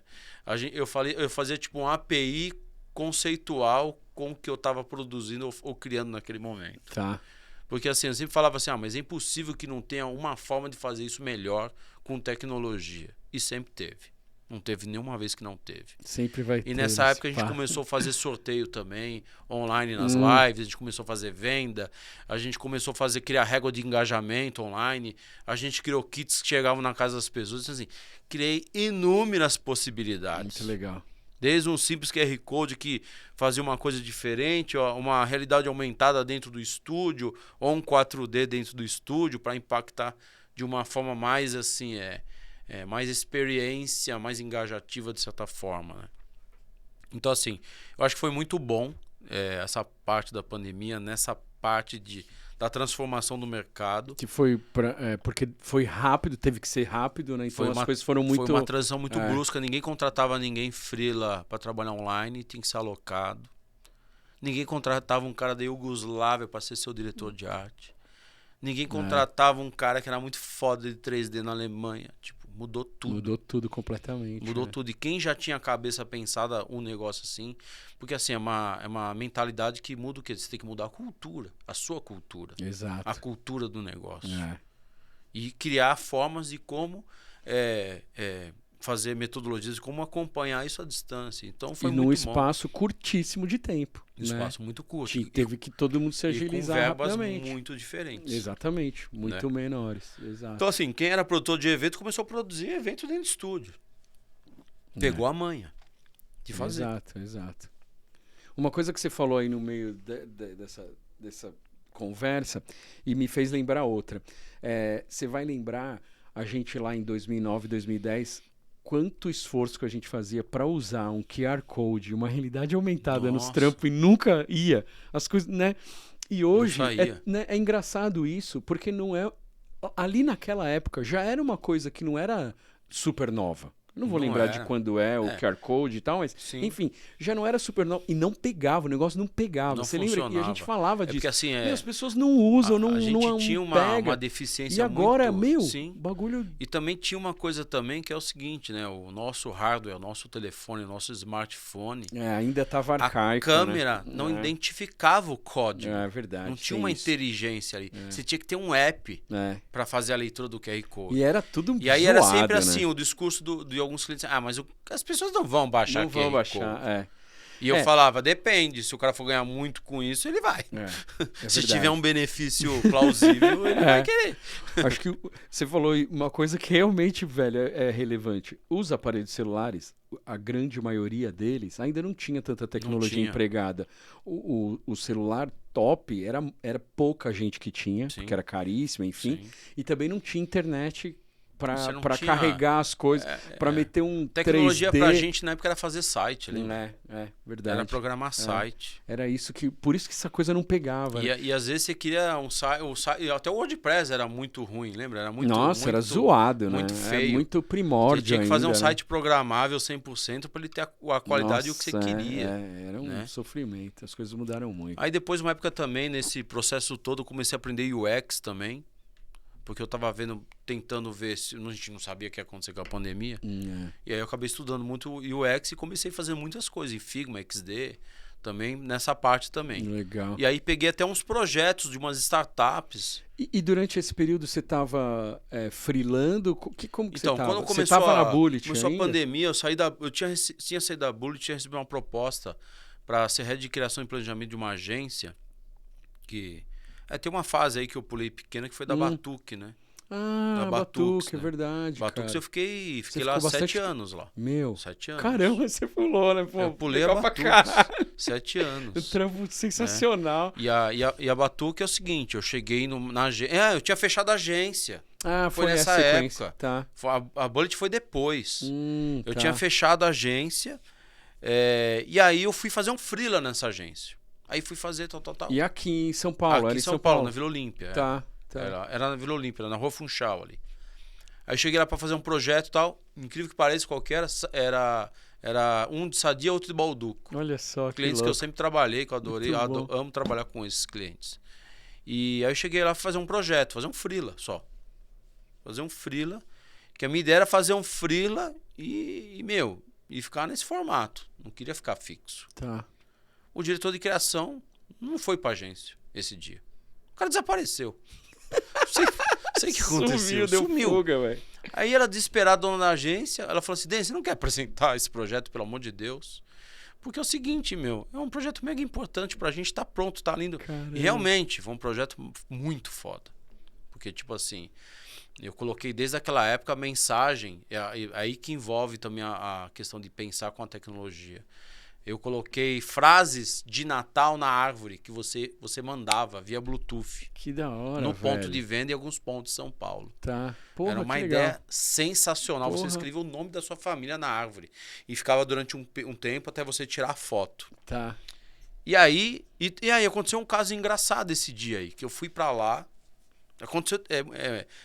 Speaker 2: Eu fazia tipo um API conceitual com o que eu estava produzindo ou criando naquele momento.
Speaker 1: Tá.
Speaker 2: Porque assim, eu sempre falava assim, mas é impossível que não tenha uma forma de fazer isso melhor com tecnologia. E sempre teve. Não teve nenhuma vez que não teve.
Speaker 1: Sempre vai ter.
Speaker 2: E nessa época a gente começou a fazer sorteio também, online nas lives, a gente começou a fazer venda, a gente começou a criar régua de engajamento online, a gente criou kits que chegavam na casa das pessoas, assim, criei inúmeras possibilidades.
Speaker 1: Muito legal.
Speaker 2: Desde um simples QR Code que fazia uma coisa diferente, uma realidade aumentada dentro do estúdio, ou um 4D dentro do estúdio para impactar de uma forma mais assim, mais experiência, mais engajativa de certa forma. Né? Então assim, eu acho que foi muito bom essa parte da pandemia, nessa parte da transformação do mercado.
Speaker 1: Que foi porque foi rápido, teve que ser rápido, né? Então as coisas foram muito...
Speaker 2: Foi uma transição muito brusca, ninguém contratava ninguém freela para trabalhar online, tinha que ser alocado. Ninguém contratava um cara da Iugoslávia para ser seu diretor de arte. Ninguém contratava um cara que era muito foda de 3D na Alemanha. Tipo, mudou tudo.
Speaker 1: Mudou tudo completamente.
Speaker 2: Mudou tudo. E quem já tinha a cabeça pensada um negócio assim... Porque assim, é uma mentalidade que muda o quê? Você tem que mudar a cultura. A sua cultura.
Speaker 1: Exato.
Speaker 2: A cultura do negócio. E criar formas de como fazer metodologias de como acompanhar isso à distância. Então foi muito bom.
Speaker 1: E num espaço curtíssimo de tempo.
Speaker 2: Um espaço muito curto.
Speaker 1: Teve que todo mundo se agilizar
Speaker 2: e com verbas
Speaker 1: rapidamente.
Speaker 2: muito diferentes.
Speaker 1: Exatamente. Muito menores. Exato.
Speaker 2: Então assim, quem era produtor de evento começou a produzir evento dentro de estúdio. Pegou a manha de fazer.
Speaker 1: Exato. Uma coisa que você falou aí no meio dessa conversa e me fez lembrar outra. Você vai lembrar a gente lá em 2009, 2010... quanto esforço que a gente fazia para usar um QR Code, uma realidade aumentada nos trampos e nunca ia. As coisas, né? E hoje é engraçado isso, porque não é... Ali naquela época já era uma coisa que não era super nova. Não vou
Speaker 2: Não
Speaker 1: lembrar de
Speaker 2: era.
Speaker 1: quando é o
Speaker 2: É.
Speaker 1: QR Code e tal, mas,
Speaker 2: Sim.
Speaker 1: enfim, já não era super novo. E não pegava, o negócio não pegava.
Speaker 2: Não
Speaker 1: Você lembra que a
Speaker 2: funcionava.
Speaker 1: gente falava
Speaker 2: É
Speaker 1: disso?
Speaker 2: porque assim,
Speaker 1: Meu, as pessoas não usam, não,
Speaker 2: a gente
Speaker 1: não
Speaker 2: tinha
Speaker 1: pega.
Speaker 2: uma deficiência
Speaker 1: E agora,
Speaker 2: muito...
Speaker 1: meu,
Speaker 2: Sim.
Speaker 1: bagulho...
Speaker 2: E também tinha uma coisa também que é o seguinte, né? O nosso hardware, o nosso telefone, o nosso smartphone,
Speaker 1: ainda tava
Speaker 2: a
Speaker 1: arcaico,
Speaker 2: câmera
Speaker 1: né?
Speaker 2: não identificava o código.
Speaker 1: É verdade.
Speaker 2: Não tinha
Speaker 1: tem
Speaker 2: uma
Speaker 1: isso.
Speaker 2: inteligência ali. Você tinha que ter um app
Speaker 1: É.
Speaker 2: para fazer a leitura do QR Code.
Speaker 1: E era tudo
Speaker 2: E aí era
Speaker 1: zoado,
Speaker 2: sempre
Speaker 1: né?
Speaker 2: assim, o discurso de alguns clientes, mas as pessoas não vão baixar
Speaker 1: Não vão
Speaker 2: QR
Speaker 1: baixar,
Speaker 2: Code. E eu falava, depende, se o cara for ganhar muito com isso, ele vai.
Speaker 1: É
Speaker 2: Se
Speaker 1: verdade.
Speaker 2: tiver um benefício plausível, ele vai querer.
Speaker 1: Acho que você falou uma coisa que realmente, velho, é relevante. Os aparelhos celulares, a grande maioria deles, ainda não tinha tanta tecnologia
Speaker 2: tinha.
Speaker 1: empregada. O celular top era pouca gente que tinha,
Speaker 2: Sim.
Speaker 1: porque era caríssimo, enfim.
Speaker 2: Sim.
Speaker 1: E também não tinha internet
Speaker 2: Você não
Speaker 1: para
Speaker 2: tinha-
Speaker 1: carregar as coisas, para meter um
Speaker 2: Tecnologia
Speaker 1: 3D.
Speaker 2: pra gente na época era fazer site, lembra?
Speaker 1: Verdade.
Speaker 2: Era programar site.
Speaker 1: Era isso que... Por isso que essa coisa não pegava. né?
Speaker 2: E às vezes você queria um site, até o WordPress era muito ruim, lembra? Era muito
Speaker 1: Nossa, era
Speaker 2: muito-
Speaker 1: zoado, né?
Speaker 2: muito
Speaker 1: É
Speaker 2: feio.
Speaker 1: muito
Speaker 2: Você
Speaker 1: primórdio
Speaker 2: tinha que fazer um
Speaker 1: ainda, né?
Speaker 2: site programável 100% para ele ter a qualidade e o que você
Speaker 1: Nossa,
Speaker 2: queria.
Speaker 1: era um
Speaker 2: né?
Speaker 1: sofrimento. As coisas mudaram muito.
Speaker 2: Aí depois, uma época também, nesse processo todo, eu comecei a aprender UX também. Porque eu tava tentando ver se... A gente não sabia o que ia acontecer com a pandemia. E aí eu acabei estudando muito UX e comecei a fazer muitas coisas. Em Figma, XD, também nessa parte também.
Speaker 1: Legal.
Speaker 2: E aí peguei até uns projetos de umas startups.
Speaker 1: E durante esse período você estava freelando? Como que
Speaker 2: Então,
Speaker 1: você estava?
Speaker 2: quando
Speaker 1: Você estava na Bullet
Speaker 2: começou
Speaker 1: ainda?
Speaker 2: a pandemia, eu tinha saído da Bullet, tinha recebido uma proposta para ser head de criação e planejamento de uma agência que... tem uma fase aí que eu pulei pequena que foi da Batuque, né?
Speaker 1: Ah,
Speaker 2: da
Speaker 1: Batuque,
Speaker 2: Batux,
Speaker 1: é
Speaker 2: né?
Speaker 1: verdade,
Speaker 2: Batuque
Speaker 1: cara.
Speaker 2: eu fiquei
Speaker 1: Você
Speaker 2: lá
Speaker 1: ficou
Speaker 2: 7
Speaker 1: bastante
Speaker 2: anos lá.
Speaker 1: Meu,
Speaker 2: 7 anos.
Speaker 1: caramba, você pulou, né? Pô,
Speaker 2: Eu pulei a
Speaker 1: legal pra
Speaker 2: Batuque.
Speaker 1: caralho.
Speaker 2: 7
Speaker 1: Um
Speaker 2: anos.
Speaker 1: trampo sensacional.
Speaker 2: E a Batuque é o seguinte, eu cheguei na agência... eu tinha fechado a agência.
Speaker 1: Ah,
Speaker 2: Foi
Speaker 1: foi
Speaker 2: nessa
Speaker 1: a sequência.
Speaker 2: época.
Speaker 1: Tá.
Speaker 2: A Bullet foi depois. Eu
Speaker 1: tá.
Speaker 2: tinha fechado a agência, e aí eu fui fazer um freela nessa agência. Aí fui fazer tal.
Speaker 1: E aqui em São Paulo?
Speaker 2: Aqui
Speaker 1: era
Speaker 2: em São Paulo, na Vila Olímpia.
Speaker 1: Tá.
Speaker 2: Era na Vila Olímpia, na Rua Funchal ali. Aí eu cheguei lá pra fazer um projeto e tal. Incrível que pareça, qualquer era um de Sadia, outro de Balduco.
Speaker 1: Olha só,
Speaker 2: Clientes que eu sempre trabalhei, que eu adorei.
Speaker 1: Muito bom.
Speaker 2: Amo trabalhar com esses clientes. E aí eu cheguei lá pra fazer um projeto, fazer um freela só. Fazer um freela. Que a minha ideia era fazer um freela e ficar nesse formato. Não queria ficar fixo.
Speaker 1: Tá.
Speaker 2: O diretor de criação não foi pra agência esse dia. O cara desapareceu. Sei o que aconteceu.
Speaker 1: Deu
Speaker 2: Sumiu.
Speaker 1: fuga, velho.
Speaker 2: Aí ela, desesperada, dona da agência, ela falou assim: Denis, você não quer apresentar esse projeto, pelo amor de Deus? Porque é o seguinte, é um projeto mega importante pra gente, tá pronto, tá lindo.
Speaker 1: Caramba.
Speaker 2: E realmente, foi um projeto muito foda. Porque, tipo assim, eu coloquei desde aquela época a mensagem, aí que envolve também a questão de pensar com a tecnologia. Eu coloquei frases de Natal na árvore que você mandava via Bluetooth.
Speaker 1: Que da hora,
Speaker 2: No ponto
Speaker 1: velho.
Speaker 2: de venda em alguns pontos de São Paulo.
Speaker 1: Tá. Porra,
Speaker 2: Era uma
Speaker 1: que
Speaker 2: ideia
Speaker 1: legal.
Speaker 2: sensacional. Você
Speaker 1: Porra.
Speaker 2: escrevia o nome da sua família na árvore. E ficava durante um tempo até você tirar a foto.
Speaker 1: Tá.
Speaker 2: E aí aconteceu um caso engraçado esse dia aí. Que eu fui pra lá. Aconteceu,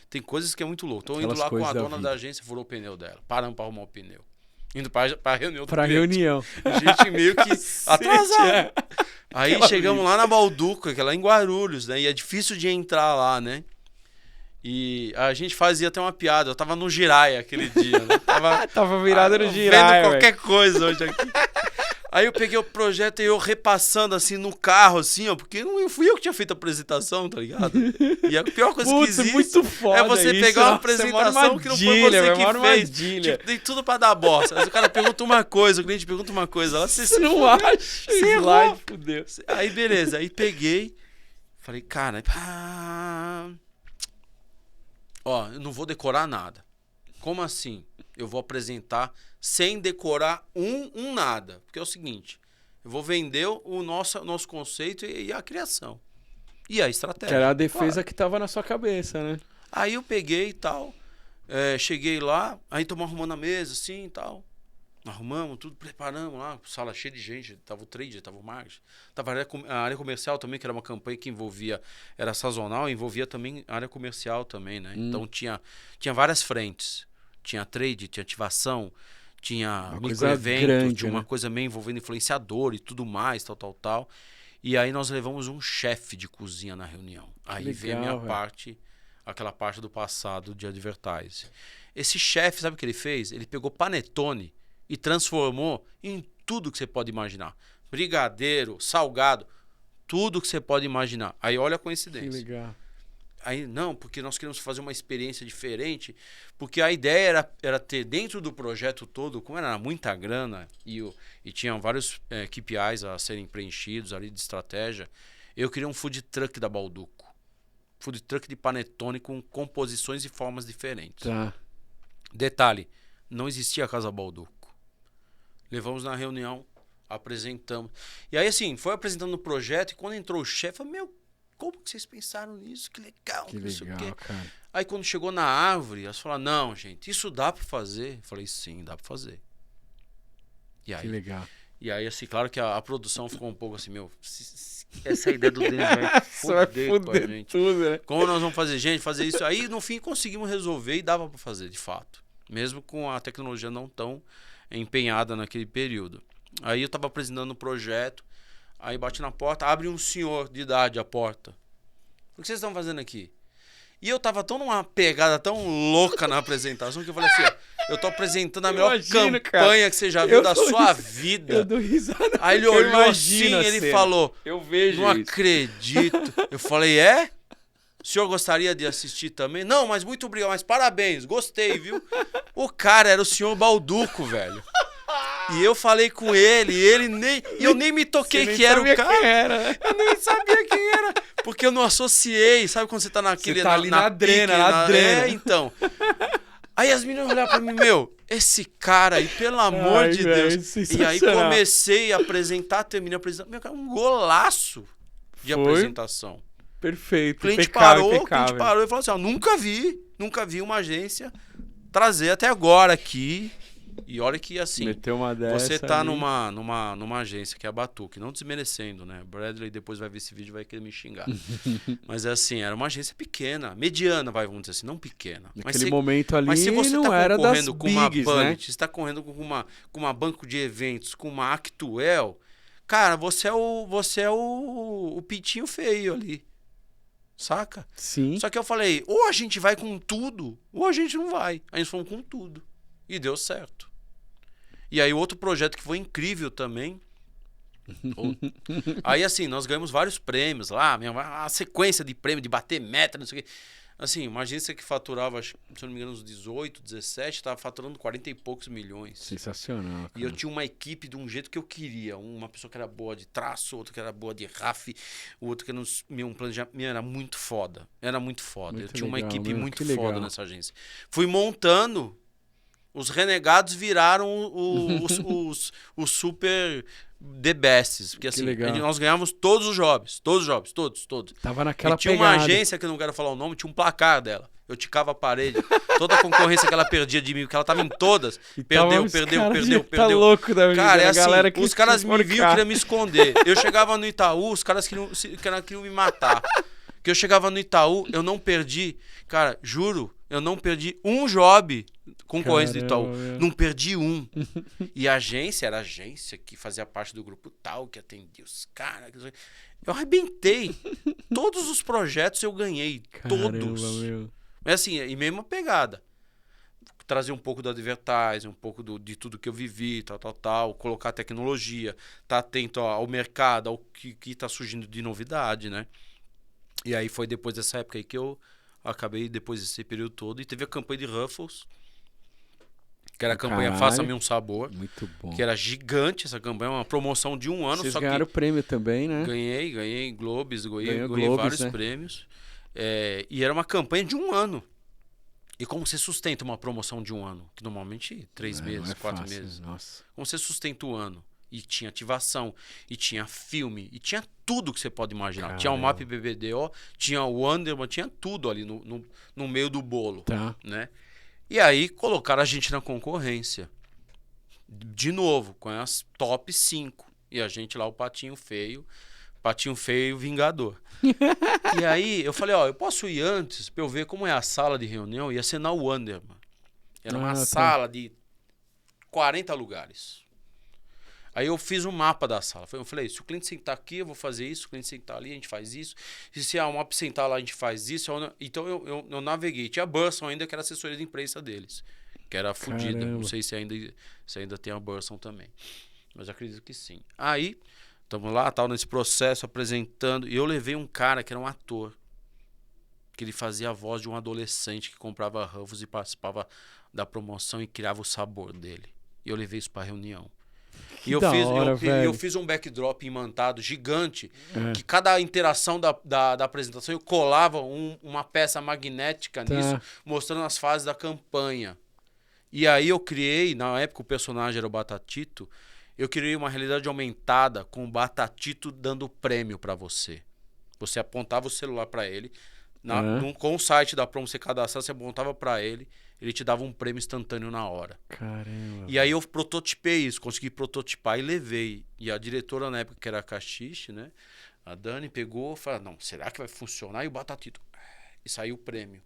Speaker 2: tem coisas que é muito louco. Tô indo
Speaker 1: Aquelas
Speaker 2: lá com a
Speaker 1: coisas da
Speaker 2: dona
Speaker 1: vida.
Speaker 2: da agência, furou o pneu dela. Paramos pra arrumar o pneu. Indo pra reunião do
Speaker 1: Pra
Speaker 2: cliente.
Speaker 1: reunião.
Speaker 2: Gente meio que atrasada.
Speaker 1: É.
Speaker 2: Aí
Speaker 1: Aquela
Speaker 2: chegamos
Speaker 1: vida.
Speaker 2: lá na Balduca, que é lá em Guarulhos, né? E é difícil de entrar lá, né? E a gente fazia até uma piada. Eu tava no Giraia aquele dia, né?
Speaker 1: Tava virado no
Speaker 2: vendo
Speaker 1: Jiraya,
Speaker 2: qualquer coisa hoje aqui. Aí eu peguei o projeto e eu repassando assim no carro, assim, ó, porque não fui eu que tinha feito a apresentação, tá ligado? E a pior coisa que
Speaker 1: Putz,
Speaker 2: existe
Speaker 1: muito foda
Speaker 2: é você
Speaker 1: isso,
Speaker 2: pegar uma
Speaker 1: nossa, é mó
Speaker 2: apresentação que não foi você
Speaker 1: armadilha,
Speaker 2: que
Speaker 1: é mó
Speaker 2: fez.
Speaker 1: armadilha.
Speaker 2: Tipo, tem tudo pra dar bosta. Aí o cara pergunta uma coisa, o cliente pergunta uma coisa. Lá
Speaker 1: Você não acha?
Speaker 2: Você errou.
Speaker 1: Slide, fudeu.
Speaker 2: Aí beleza, aí peguei, falei, cara, eu não vou decorar nada. Como assim? Eu vou apresentar sem decorar um nada. Porque é o seguinte, eu vou vender o nosso conceito e a criação. E a estratégia.
Speaker 1: Que era a defesa que tava na sua cabeça, né?
Speaker 2: Aí eu peguei e tal, cheguei lá, aí estamos arrumando a mesa assim e tal. Arrumamos tudo, preparamos lá, sala cheia de gente, tava o trader, tava o marketing, tava a área comercial também, que era uma campanha que envolvia, era sazonal, envolvia também a área comercial também, né? Então tinha várias frentes. Tinha trade, tinha ativação, tinha
Speaker 1: Uma coisa
Speaker 2: microevento,
Speaker 1: grande,
Speaker 2: tinha uma
Speaker 1: né?
Speaker 2: coisa meio envolvendo influenciador e tudo mais, tal. E aí nós levamos um chefe de cozinha na reunião. Aí veio a minha
Speaker 1: legal, velho.
Speaker 2: parte, aquela parte do passado de advertising. Esse chefe, sabe o que ele fez? Ele pegou panetone e transformou em tudo que você pode imaginar. Brigadeiro, salgado, tudo que você pode imaginar. Aí olha a
Speaker 1: Que
Speaker 2: coincidência.
Speaker 1: legal.
Speaker 2: Aí não, porque nós queremos fazer uma experiência diferente, porque a ideia era ter dentro do projeto todo, como era muita grana e tinham vários KPIs a serem preenchidos ali de estratégia, eu queria um food truck da Balduco. Food truck de panetone com composições e formas diferentes.
Speaker 1: Tá.
Speaker 2: Detalhe, não existia a Casa Balduco. Levamos na reunião, apresentamos. E aí assim, foi apresentando o projeto e quando entrou o chefe, eu falei, meu, como que vocês pensaram nisso? Que legal.
Speaker 1: Que
Speaker 2: não sei o quê.
Speaker 1: legal, cara.
Speaker 2: Aí quando chegou na árvore, elas falaram, não, gente, isso dá pra fazer? Eu falei, sim, dá pra fazer.
Speaker 1: Que legal.
Speaker 2: E aí, assim, claro que a produção ficou um pouco assim, meu, essa ideia do Denis vai
Speaker 1: Isso vai
Speaker 2: foder com a
Speaker 1: foder
Speaker 2: gente.
Speaker 1: tudo, né?
Speaker 2: Como nós vamos fazer, gente, fazer isso? Aí, no fim, conseguimos resolver e dava pra fazer, de fato. Mesmo com a tecnologia não tão empenhada naquele período. Aí eu tava apresentando o projeto, aí bate na porta, abre um senhor de idade a porta. O que vocês estão fazendo aqui? E eu tava tão numa pegada tão louca na apresentação que eu falei assim, ó, eu tô apresentando a melhor
Speaker 1: Imagino,
Speaker 2: campanha
Speaker 1: cara.
Speaker 2: que você já viu da sua
Speaker 1: Eu
Speaker 2: vida.
Speaker 1: dou risada.
Speaker 2: Aí ele
Speaker 1: Eu
Speaker 2: olhou
Speaker 1: imagino
Speaker 2: assim,
Speaker 1: a
Speaker 2: ele
Speaker 1: cena.
Speaker 2: falou,
Speaker 1: Eu vejo
Speaker 2: não
Speaker 1: isso.
Speaker 2: acredito. Eu falei, é? O senhor gostaria de assistir também? Não, mas muito obrigado, mas parabéns, gostei, viu? O cara era o senhor Balduco, velho. E eu falei com ele, e eu nem me toquei
Speaker 1: Você nem
Speaker 2: que era o
Speaker 1: sabia
Speaker 2: cara.
Speaker 1: quem era, né?
Speaker 2: Eu nem sabia quem era, porque eu não associei. Sabe quando você tá naquele...
Speaker 1: Você tá ali na adrena,
Speaker 2: pique,
Speaker 1: na adrena.
Speaker 2: É, então. Aí as meninas olharam pra mim, meu, esse cara aí, pelo amor
Speaker 1: Ai,
Speaker 2: de
Speaker 1: velho,
Speaker 2: Deus. E aí
Speaker 1: sensacional.
Speaker 2: comecei a apresentar, terminei a apresentação. Meu cara, um golaço de
Speaker 1: Foi?
Speaker 2: apresentação.
Speaker 1: Perfeito.
Speaker 2: O cliente
Speaker 1: Impecável,
Speaker 2: parou,
Speaker 1: impecável.
Speaker 2: e falou assim, ó, nunca vi uma agência trazer até agora aqui. E olha que assim,
Speaker 1: Meteu uma dessa
Speaker 2: você tá
Speaker 1: ali.
Speaker 2: numa agência que é a Batuque, não desmerecendo, né? Bradley depois vai ver esse vídeo e vai querer me xingar. Mas é assim, era uma agência pequena, mediana, vamos dizer assim, não pequena.
Speaker 1: Naquele momento ali
Speaker 2: mas se você
Speaker 1: não
Speaker 2: tá
Speaker 1: era das
Speaker 2: concorrendo com uma
Speaker 1: bigs,
Speaker 2: Bullet,
Speaker 1: né?
Speaker 2: você está correndo com uma banco de eventos, com uma Actuel, cara, você é o pitinho feio ali. Saca?
Speaker 1: Sim.
Speaker 2: Só que eu falei, ou a gente vai com tudo, ou a gente não vai. Aí nós fomos com tudo. E deu certo. E aí outro projeto que foi incrível também. Aí assim, nós ganhamos vários prêmios lá, uma sequência de prêmios, de bater meta, não sei o quê. Assim, uma agência que faturava, se eu não me engano, uns 18, 17, estava faturando 40 e poucos milhões.
Speaker 1: Sensacional, cara.
Speaker 2: E eu tinha uma equipe de um jeito que eu queria. Uma pessoa que era boa de traço, outra que era boa de RAF, o outro que era um planejamento. Era muito foda. Era muito foda.
Speaker 1: Muito
Speaker 2: eu tinha uma
Speaker 1: legal,
Speaker 2: equipe
Speaker 1: meu,
Speaker 2: muito
Speaker 1: que
Speaker 2: foda
Speaker 1: legal.
Speaker 2: nessa agência. Fui montando. Os renegados viraram os super the bests. Porque assim,
Speaker 1: legal.
Speaker 2: nós ganhávamos todos os jobs. Todos.
Speaker 1: Tava naquela
Speaker 2: E tinha
Speaker 1: pegada.
Speaker 2: uma agência, que eu não quero falar o nome, tinha um placar dela. Eu ticava a parede. Toda a concorrência que ela perdia de mim, porque ela tava em todas.
Speaker 1: E tava
Speaker 2: Perdeu.
Speaker 1: uns caras já tá louco da vida,
Speaker 2: Cara, é
Speaker 1: a
Speaker 2: assim,
Speaker 1: galera que
Speaker 2: os caras me
Speaker 1: enforcar.
Speaker 2: viam, queriam me esconder. Eu chegava no Itaú, os caras queriam me matar. Que eu chegava no Itaú, eu não perdi. Cara, juro, eu não perdi um job concorrência do Itaú.
Speaker 1: Caramba, meu.
Speaker 2: Não perdi um. E a agência era a agência que fazia parte do grupo tal, que atendia os caras. Eu arrebentei. Todos os projetos eu ganhei.
Speaker 1: Caramba,
Speaker 2: Todos.
Speaker 1: meu.
Speaker 2: Mas assim, e mesma pegada. Trazer um pouco do advertising, um pouco de tudo que eu vivi, tal. Colocar tecnologia, tá atento ao mercado, ao que tá surgindo de novidade, né? E aí foi depois dessa época aí que eu acabei, depois desse período todo, e teve a campanha de Ruffles, que era a campanha
Speaker 1: Caralho.
Speaker 2: Faça-me um Sabor,
Speaker 1: Muito bom.
Speaker 2: que era gigante essa campanha, uma promoção de um ano.
Speaker 1: Vocês
Speaker 2: Só
Speaker 1: ganharam o
Speaker 2: que
Speaker 1: prêmio também, né?
Speaker 2: ganhei Globes, ganhei
Speaker 1: Globes,
Speaker 2: vários
Speaker 1: né?
Speaker 2: prêmios. E era uma campanha de um ano. E como você sustenta uma promoção de um ano? Que normalmente 3 meses,
Speaker 1: não é
Speaker 2: 4
Speaker 1: fácil,
Speaker 2: meses.
Speaker 1: Nossa.
Speaker 2: Como você sustenta o ano? E tinha ativação, e tinha filme, e tinha tudo que você pode imaginar. Tinha o
Speaker 1: Caramba.
Speaker 2: MAP BBDO, tinha o Wonderman, tinha tudo ali no meio do bolo.
Speaker 1: Tá.
Speaker 2: Né? E aí colocaram a gente na concorrência. De novo, com as top 5. E a gente lá, o Patinho Feio Vingador. E aí eu falei, ó, eu posso ir antes pra eu ver como é a sala de reunião e assinar o Wonderman. Era uma sala de 40 lugares. Aí eu fiz um mapa da sala. Eu falei, se o cliente sentar aqui, eu vou fazer isso. Se o cliente sentar ali, a gente faz isso. E se o MAP sentar lá, a gente faz isso. Então eu naveguei. Tinha a Burson ainda, que era a assessoria de imprensa deles. Que era fodida. Não sei se ainda tem a Burson também. Mas acredito que sim. Aí, estamos lá, tal, nesse processo, apresentando. E eu levei um cara que era um ator. Que ele fazia a voz de um adolescente que comprava Ruffles e participava da promoção e criava o sabor dele. E eu levei isso pra reunião. E eu fiz um backdrop imantado gigante, que cada interação da apresentação eu colava uma peça magnética nisso, mostrando as fases da campanha. E aí eu criei, na época o personagem era o Batatito, eu criei uma realidade aumentada com o Batatito dando prêmio para você. Você apontava o celular para ele, com o site da promo você cadastrar, você apontava para ele te dava um prêmio instantâneo na hora.
Speaker 1: Caramba.
Speaker 2: E aí eu prototipei isso, consegui prototipar e levei. E a diretora na época, que era a Caxixe, né? A Dani pegou e falou, não, será que vai funcionar? E o Batatito. E saiu o prêmio.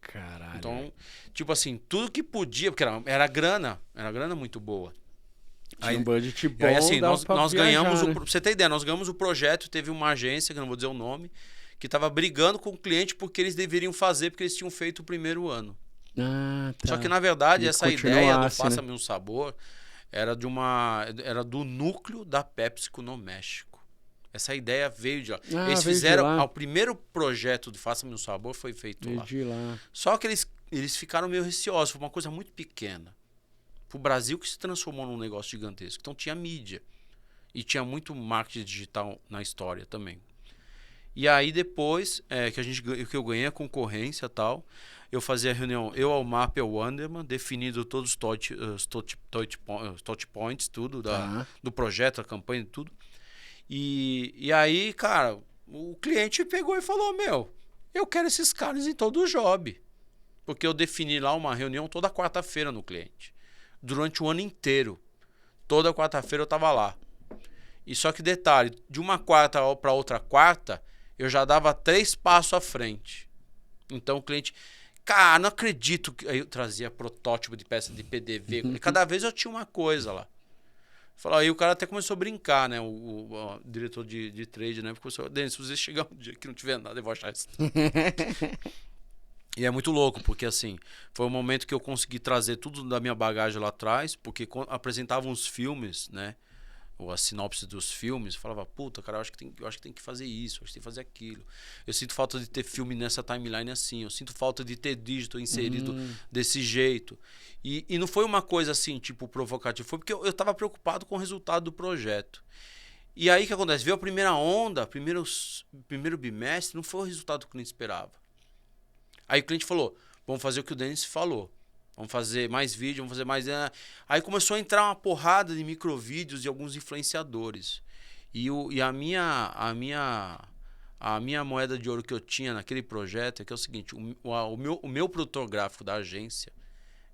Speaker 1: Caralho.
Speaker 2: Então, tipo assim, tudo que podia, porque era grana muito boa.
Speaker 1: Tinha um budget bom.
Speaker 2: Aí assim, nós ganhamos,
Speaker 1: né?
Speaker 2: pra você ter ideia, nós ganhamos o projeto, teve uma agência, que eu não vou dizer o nome, que estava brigando com o cliente porque eles deveriam fazer, porque eles tinham feito o primeiro ano. Só que, na verdade, essa ideia do Faça-me um Sabor era do núcleo da PepsiCo no México. Essa ideia veio de lá. Eles fizeram... O primeiro projeto de Faça-me um Sabor foi feito lá. Só que eles ficaram meio receosos. Foi uma coisa muito pequena. Pro Brasil, que se transformou num negócio gigantesco. Então tinha mídia. E tinha muito marketing digital na história também. E aí depois que eu ganhei a concorrência e tal, eu fazia a reunião, o MAP e o Wanderman, definindo todos os touch points, tudo do projeto, a campanha, tudo. E aí, cara, o cliente pegou e falou, eu quero esses caras em todo o job. Porque eu defini lá uma reunião toda quarta-feira no cliente. Durante o ano inteiro. Toda quarta-feira eu tava lá. E só que detalhe, de uma quarta para outra quarta, eu já dava 3 passos à frente. Então o cliente... Cara, não acredito que... Aí eu trazia protótipo de peça de PDV. E cada vez eu tinha uma coisa lá. Aí o cara até começou a brincar, né? O diretor de trade, né? Começou, Denis, se você chegar um dia que não tiver nada, eu vou achar isso. E é muito louco, porque assim, foi um momento que eu consegui trazer tudo da minha bagagem lá atrás, porque quando apresentavam os filmes, né? Ou a sinopse dos filmes, eu falava, puta, cara, eu acho que tem que fazer isso, eu acho que tem que fazer aquilo. Eu sinto falta de ter filme nessa timeline assim, eu sinto falta de ter dígito inserido desse jeito. E não foi uma coisa assim, tipo, provocativa, foi porque eu tava preocupado com o resultado do projeto. E aí o que acontece? Veio a primeira onda, primeiro bimestre, não foi o resultado que o cliente esperava. Aí o cliente falou, vamos fazer o que o Denis falou. Vamos fazer mais vídeo, vamos fazer mais... Aí começou a entrar uma porrada de microvídeos de alguns influenciadores. E a minha moeda de ouro que eu tinha naquele projeto é que é o seguinte, o meu produtor gráfico da agência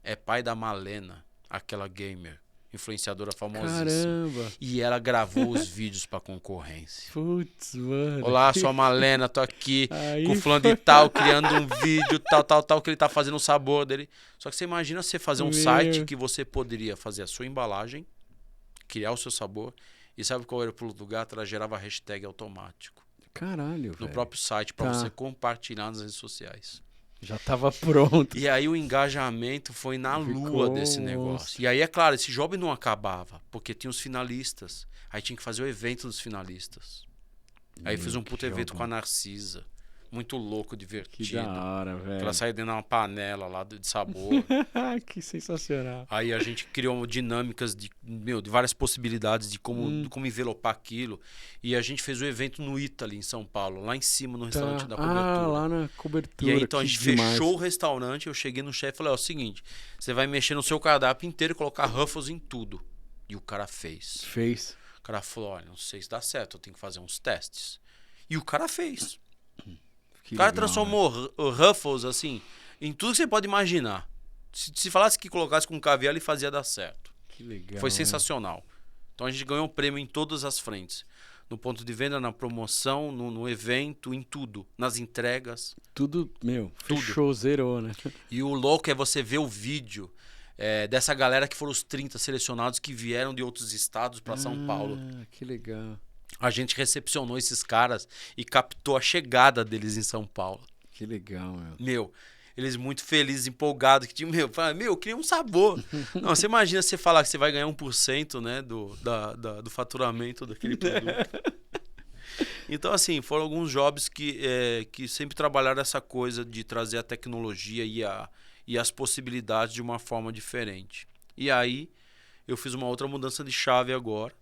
Speaker 2: é pai da Malena, aquela gamer, influenciadora famosíssima. Caramba! E ela gravou os vídeos pra concorrência.
Speaker 1: Putz, mano.
Speaker 2: Olá, sou a Malena, tô aqui com fulano de tal, criando um vídeo, tal, que ele tá fazendo o sabor dele. Só que você imagina você fazer um site que você poderia fazer a sua embalagem, criar o seu sabor, e sabe qual era o pulo do gato? Ela gerava hashtag automático.
Speaker 1: Caralho,
Speaker 2: no próprio site, pra você compartilhar nas redes sociais.
Speaker 1: Já tava pronto.
Speaker 2: E aí o engajamento foi na lua desse negócio. E aí, é claro, esse job não acabava, porque tinha os finalistas. Aí tinha que fazer o evento dos finalistas. Aí fiz um puto evento com a Narcisa. Muito louco, divertido.
Speaker 1: Que da hora, velho.
Speaker 2: Ela saía dentro de uma panela lá de sabor.
Speaker 1: Que sensacional.
Speaker 2: Aí a gente criou dinâmicas de várias possibilidades de como envelopar aquilo. E a gente fez o evento no Italy, em São Paulo, lá em cima, no restaurante da cobertura.
Speaker 1: Lá na cobertura.
Speaker 2: E aí, então, a gente fechou o restaurante, eu cheguei no chefe e falei, ó, é o seguinte, você vai mexer no seu cardápio inteiro e colocar Ruffles em tudo. E o cara fez. O cara falou, olha, não sei se dá certo, eu tenho que fazer uns testes. E o cara fez. O cara transformou o Ruffles, assim, em tudo que você pode imaginar. Se falasse que colocasse com caviar, ele fazia dar certo.
Speaker 1: Que legal.
Speaker 2: Foi sensacional. Então a gente ganhou um prêmio em todas as frentes. no ponto de venda, na promoção, no evento, em tudo, nas entregas.
Speaker 1: Tudo, fechou, zerou, né?
Speaker 2: E o louco é você ver o vídeo dessa galera que foram os 30 selecionados que vieram de outros estados para São Paulo.
Speaker 1: Que legal.
Speaker 2: A gente recepcionou esses caras e captou a chegada deles em São Paulo.
Speaker 1: Que legal, meu.
Speaker 2: Meu, eles muito felizes, empolgados, que tinha, eu queria um sabor. Não, você imagina você falar que você vai ganhar 1%, né, do faturamento daquele produto. Então, assim, foram alguns jobs que sempre trabalharam essa coisa de trazer a tecnologia e as possibilidades de uma forma diferente. E aí, eu fiz uma outra mudança de chave agora,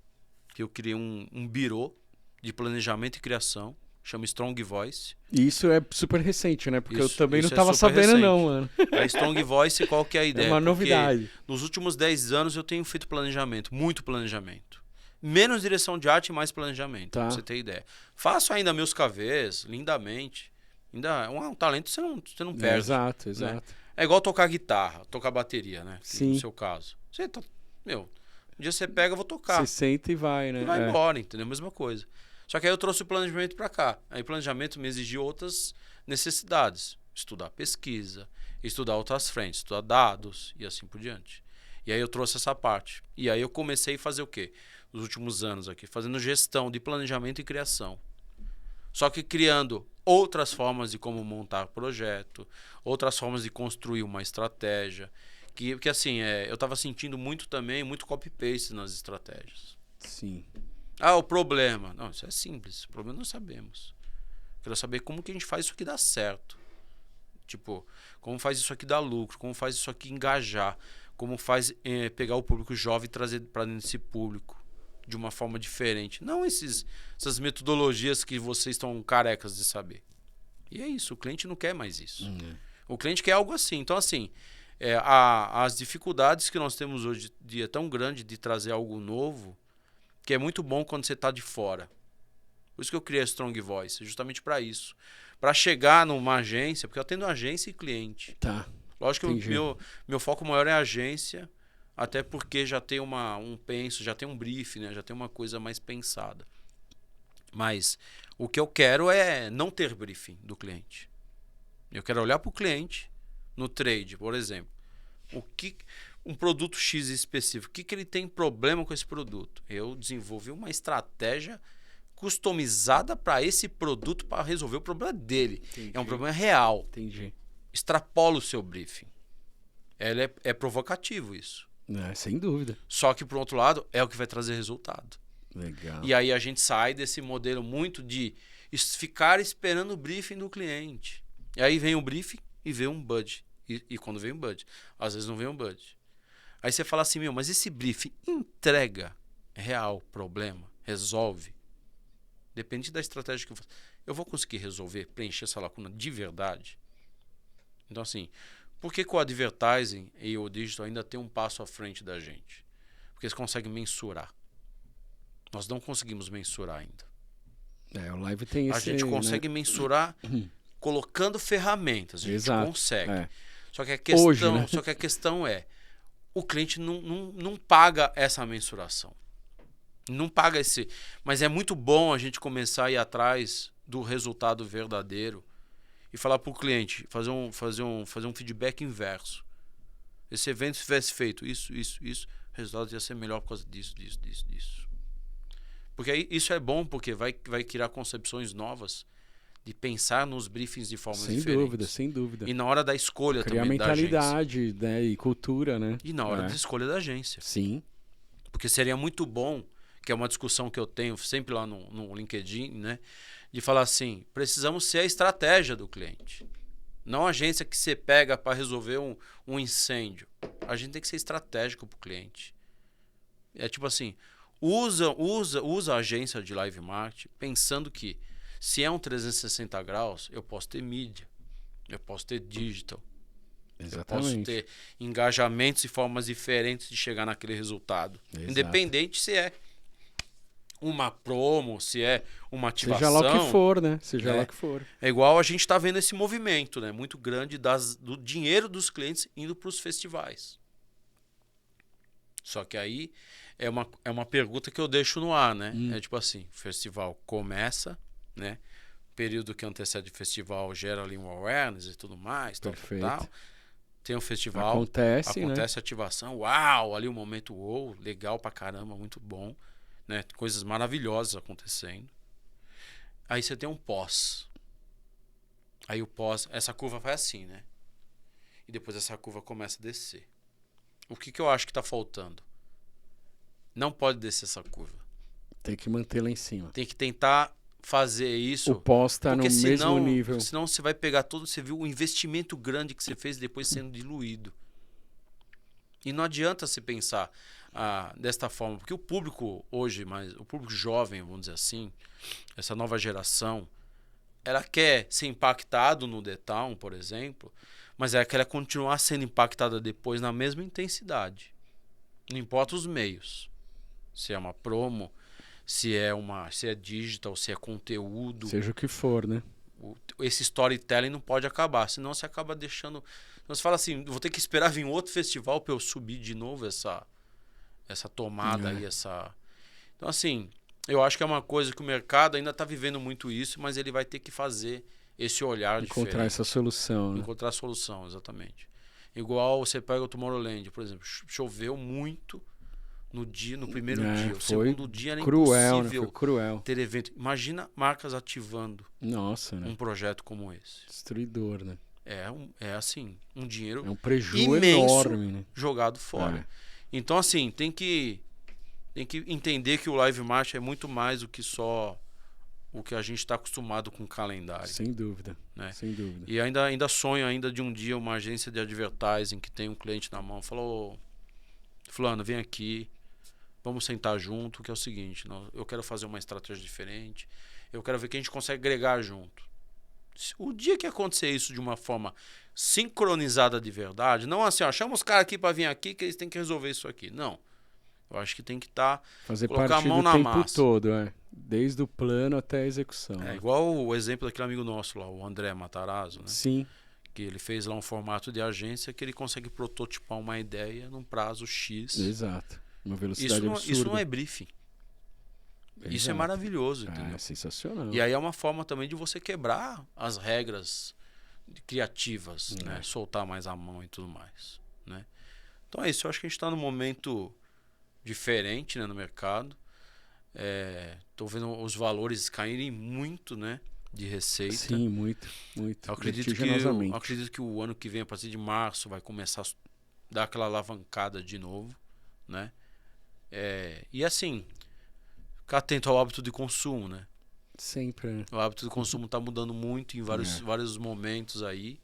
Speaker 2: que eu criei um birô de planejamento e criação, chama Strong Voice.
Speaker 1: E isso é super recente, né? Porque eu também não
Speaker 2: é
Speaker 1: tava
Speaker 2: super
Speaker 1: sabendo
Speaker 2: recente.
Speaker 1: não, mano.
Speaker 2: A Strong Voice, qual que é a ideia?
Speaker 1: É uma novidade.
Speaker 2: Porque nos últimos 10 anos eu tenho feito planejamento, muito planejamento. Menos direção de arte e mais planejamento,
Speaker 1: Tá.
Speaker 2: pra você ter ideia. Faço ainda meus cavês, lindamente. Ainda é um talento que você não perde.
Speaker 1: Exato,
Speaker 2: né?
Speaker 1: exato.
Speaker 2: É igual tocar guitarra, tocar bateria, né?
Speaker 1: Sim.
Speaker 2: No seu caso. Você tá, um dia você pega, eu vou tocar.
Speaker 1: Você senta e vai, né?
Speaker 2: E vai embora, entendeu? Mesma coisa. Só que aí eu trouxe o planejamento para cá. Aí o planejamento me exigiu outras necessidades. Estudar pesquisa, estudar outras frentes, estudar dados e assim por diante. E aí eu trouxe essa parte. E aí eu comecei a fazer o quê? Nos últimos anos aqui, fazendo gestão de planejamento e criação. Só que criando outras formas de como montar projeto, outras formas de construir uma estratégia. Que assim, eu estava sentindo muito copy-paste nas estratégias.
Speaker 1: Sim.
Speaker 2: O problema. Não, isso é simples. O problema nós sabemos. Quero saber como que a gente faz isso aqui dar certo. Tipo, como faz isso aqui dar lucro, como faz isso aqui engajar, como faz pegar o público jovem e trazer para dentro desse público de uma forma diferente. Não essas metodologias que vocês estão carecas de saber. E é isso, o cliente não quer mais isso. O cliente quer algo assim. Então, assim, as dificuldades que nós temos hoje em dia tão grande de trazer algo novo, que é muito bom quando você está de fora. Por isso que eu criei a Strong Voice, justamente para isso. Para chegar numa agência, porque eu atendo agência e cliente.
Speaker 1: Tá.
Speaker 2: Lógico que o meu foco maior é a agência, até porque já tem já tem um brief, né? Já tem uma coisa mais pensada. Mas o que eu quero é não ter briefing do cliente. Eu quero olhar para o cliente no trade, por exemplo. Um produto X específico, o que ele tem problema com esse produto? Eu desenvolvi uma estratégia customizada para esse produto para resolver o problema dele.
Speaker 1: Entendi.
Speaker 2: É um problema real.
Speaker 1: Entendi.
Speaker 2: Extrapola o seu briefing. É provocativo isso.
Speaker 1: Sem dúvida.
Speaker 2: Só que, por outro lado, é o que vai trazer resultado.
Speaker 1: Legal.
Speaker 2: E aí a gente sai desse modelo muito de ficar esperando o briefing do cliente. E aí vem o briefing e vem um budget. E quando vem um budget? Às vezes não vem um budget. Aí você fala assim, mas esse briefing entrega real problema? Resolve? Depende da estratégia que eu faço. Eu vou conseguir resolver, preencher essa lacuna de verdade? Então, assim, por que o advertising e o digital ainda tem um passo à frente da gente? Porque eles conseguem mensurar. Nós não conseguimos mensurar ainda.
Speaker 1: O live tem esse...
Speaker 2: A gente consegue mensurar colocando ferramentas. A gente consegue. Só que a questão,
Speaker 1: hoje, né?
Speaker 2: Só que a questão é, o cliente não paga essa mensuração. Não paga esse... Mas é muito bom a gente começar a ir atrás do resultado verdadeiro e falar para o cliente, fazer um feedback inverso. Esse evento se tivesse feito isso, o resultado ia ser melhor por causa disso. Porque aí, isso é bom, porque vai criar concepções novas de pensar nos briefings de forma diferente.
Speaker 1: Sem dúvida.
Speaker 2: E na hora da escolha
Speaker 1: criar
Speaker 2: também da agência.
Speaker 1: mentalidade, né, e cultura, né?
Speaker 2: E na hora da escolha da agência.
Speaker 1: Sim.
Speaker 2: Porque seria muito bom, que é uma discussão que eu tenho sempre lá no LinkedIn, né? De falar assim, precisamos ser a estratégia do cliente. Não a agência que você pega para resolver um incêndio. A gente tem que ser estratégico para o cliente. É tipo assim, usa a agência de live marketing pensando que se é um 360 graus, eu posso ter mídia, eu posso ter digital,
Speaker 1: Exatamente.
Speaker 2: eu posso ter engajamentos e formas diferentes de chegar naquele resultado.
Speaker 1: Exato.
Speaker 2: Independente se é uma promo, se é uma ativação.
Speaker 1: Seja lá o que for, né? Seja lá o que for.
Speaker 2: É igual a gente está vendo esse movimento, né? Muito grande do dinheiro dos clientes indo para os festivais. Só que aí é uma pergunta que eu deixo no ar, né? É tipo assim, o festival começa, né? O período que antecede o festival gera ali um awareness e tudo mais, tal,
Speaker 1: Perfeito.
Speaker 2: tal. Tem um festival,
Speaker 1: Acontece, né?
Speaker 2: acontece a ativação, uau, ali um momento uou, legal pra caramba, muito bom, né? Coisas maravilhosas acontecendo. Aí você tem um pós. Aí o pós, essa curva vai assim, né? E depois essa curva começa a descer. O que eu acho que tá faltando? Não pode descer essa curva.
Speaker 1: Tem que manter lá em cima.
Speaker 2: Tem que tentar fazer isso.
Speaker 1: O pós tá no
Speaker 2: porque
Speaker 1: mesmo nível.
Speaker 2: Senão você vai pegar todo, você viu o investimento grande que você fez depois sendo diluído. E não adianta se pensar desta forma, porque o público hoje, o público jovem, vamos dizer assim, essa nova geração, ela quer ser impactado no The Town, por exemplo, mas ela quer continuar sendo impactada depois na mesma intensidade. Não importa os meios. Se é uma promo, se é digital, se é conteúdo.
Speaker 1: Seja o que for, né?
Speaker 2: Esse storytelling não pode acabar, senão você acaba deixando. Então você fala assim, vou ter que esperar vir outro festival para eu subir de novo essa tomada aí, essa. Então, assim, eu acho que é uma coisa que o mercado ainda está vivendo muito isso, mas ele vai ter que fazer esse olhar
Speaker 1: Encontrar
Speaker 2: diferente.
Speaker 1: essa solução. Né?
Speaker 2: Encontrar a solução, exatamente. Igual você pega o Tomorrowland, por exemplo, choveu muito no primeiro dia. O segundo dia era
Speaker 1: cruel,
Speaker 2: impossível
Speaker 1: né? Foi cruel.
Speaker 2: ter evento. Imagina marcas ativando um projeto como esse.
Speaker 1: Destruidor, né?
Speaker 2: É assim, um dinheiro
Speaker 1: é um prejuízo
Speaker 2: imenso
Speaker 1: enorme, né?
Speaker 2: jogado fora. Então, assim, tem que entender que o Live March é muito mais do que só o que a gente está acostumado com o calendário.
Speaker 1: Sem dúvida,
Speaker 2: né?
Speaker 1: Sem dúvida.
Speaker 2: E ainda sonho ainda de um dia uma agência de advertising que tem um cliente na mão, falou, fulano, vem aqui, vamos sentar junto, que é o seguinte, eu quero fazer uma estratégia diferente, eu quero ver que a gente consegue agregar junto. O dia que acontecer isso de uma forma sincronizada de verdade, não assim, ó, chama os caras aqui para vir aqui que eles têm que resolver isso aqui. Não. Eu acho que tem que
Speaker 1: fazer
Speaker 2: colocar
Speaker 1: parte
Speaker 2: a mão
Speaker 1: do
Speaker 2: na
Speaker 1: tempo
Speaker 2: massa.
Speaker 1: todo, Desde o plano até a execução.
Speaker 2: Igual o exemplo daquele amigo nosso lá, o André Matarazzo, né?
Speaker 1: Sim.
Speaker 2: Que ele fez lá um formato de agência que ele consegue prototipar uma ideia num prazo X.
Speaker 1: Exato. Uma velocidade absurda.
Speaker 2: Isso não é briefing.
Speaker 1: Exato.
Speaker 2: Isso é maravilhoso, entendeu?
Speaker 1: É sensacional.
Speaker 2: E aí é uma forma também de você quebrar as regras criativas, né? Soltar mais a mão e tudo mais, né? Então é isso. Eu acho que a gente está num momento diferente, né, no mercado. Tô vendo os valores caírem muito, né, de receita.
Speaker 1: Sim, muito.
Speaker 2: Eu acredito que o ano que vem, a partir de março, vai começar a dar aquela alavancada de novo, né? E assim, ficar atento ao hábito de consumo, né?
Speaker 1: Sempre, né?
Speaker 2: O hábito de consumo está mudando muito em vários momentos aí.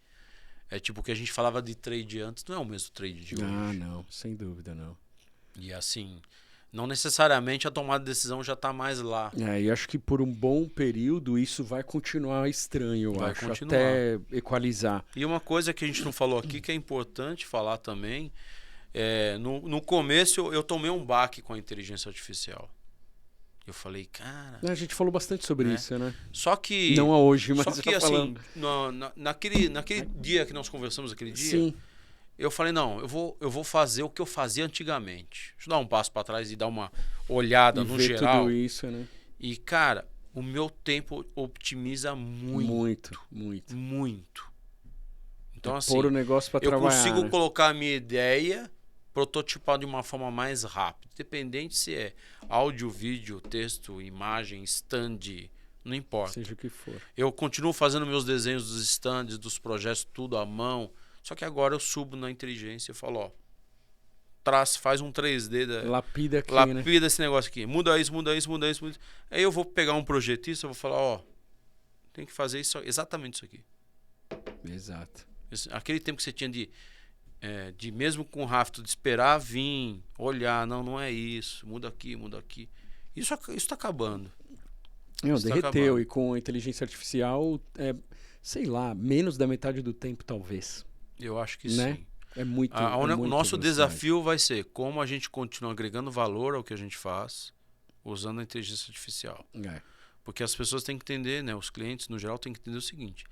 Speaker 2: É tipo o que a gente falava de trade antes, não é o mesmo trade de hoje.
Speaker 1: Não, sem dúvida não.
Speaker 2: E assim, não necessariamente a tomada de decisão já está mais lá.
Speaker 1: E acho que por um bom período isso vai continuar estranho, até equalizar.
Speaker 2: E uma coisa que a gente não falou aqui, que é importante falar também, no começo eu tomei um baque com a inteligência artificial. Eu falei, cara...
Speaker 1: A gente falou bastante sobre isso, né?
Speaker 2: Só que...
Speaker 1: Não a hoje, mas
Speaker 2: só que assim, naquele dia que nós conversamos, aquele dia...
Speaker 1: Sim.
Speaker 2: Eu falei, não, eu vou fazer o que eu fazia antigamente. Deixa eu dar um passo para trás e dar uma olhada no geral.
Speaker 1: Tudo isso, né?
Speaker 2: E, cara, o meu tempo optimiza muito. Muito. Então, assim,
Speaker 1: pôr o negócio para trabalhar,
Speaker 2: eu consigo
Speaker 1: né?
Speaker 2: colocar a minha ideia, prototipar de uma forma mais rápida. Independente se é áudio, vídeo, texto, imagem, stand, não importa.
Speaker 1: Seja o que for.
Speaker 2: Eu continuo fazendo meus desenhos dos stands, dos projetos, tudo à mão. Só que agora eu subo na inteligência e falo, ó, faz um 3D,
Speaker 1: lapida aqui,
Speaker 2: lapida esse negócio aqui, muda isso. Aí eu vou pegar um projetista e vou falar, ó, tem que fazer isso, exatamente isso aqui.
Speaker 1: Exato.
Speaker 2: Aquele tempo que você tinha de mesmo com o rafto, de esperar vir, olhar, não é isso, muda aqui. Isso tá acabando.
Speaker 1: Derreteu, e com a inteligência artificial, sei lá, menos da metade do tempo, talvez.
Speaker 2: Eu acho que
Speaker 1: né?
Speaker 2: sim.
Speaker 1: É muito.
Speaker 2: O nosso desafio vai ser como a gente continua agregando valor ao que a gente faz usando a inteligência artificial. Porque as pessoas têm que entender, né? Os clientes, no geral, têm que entender o seguinte: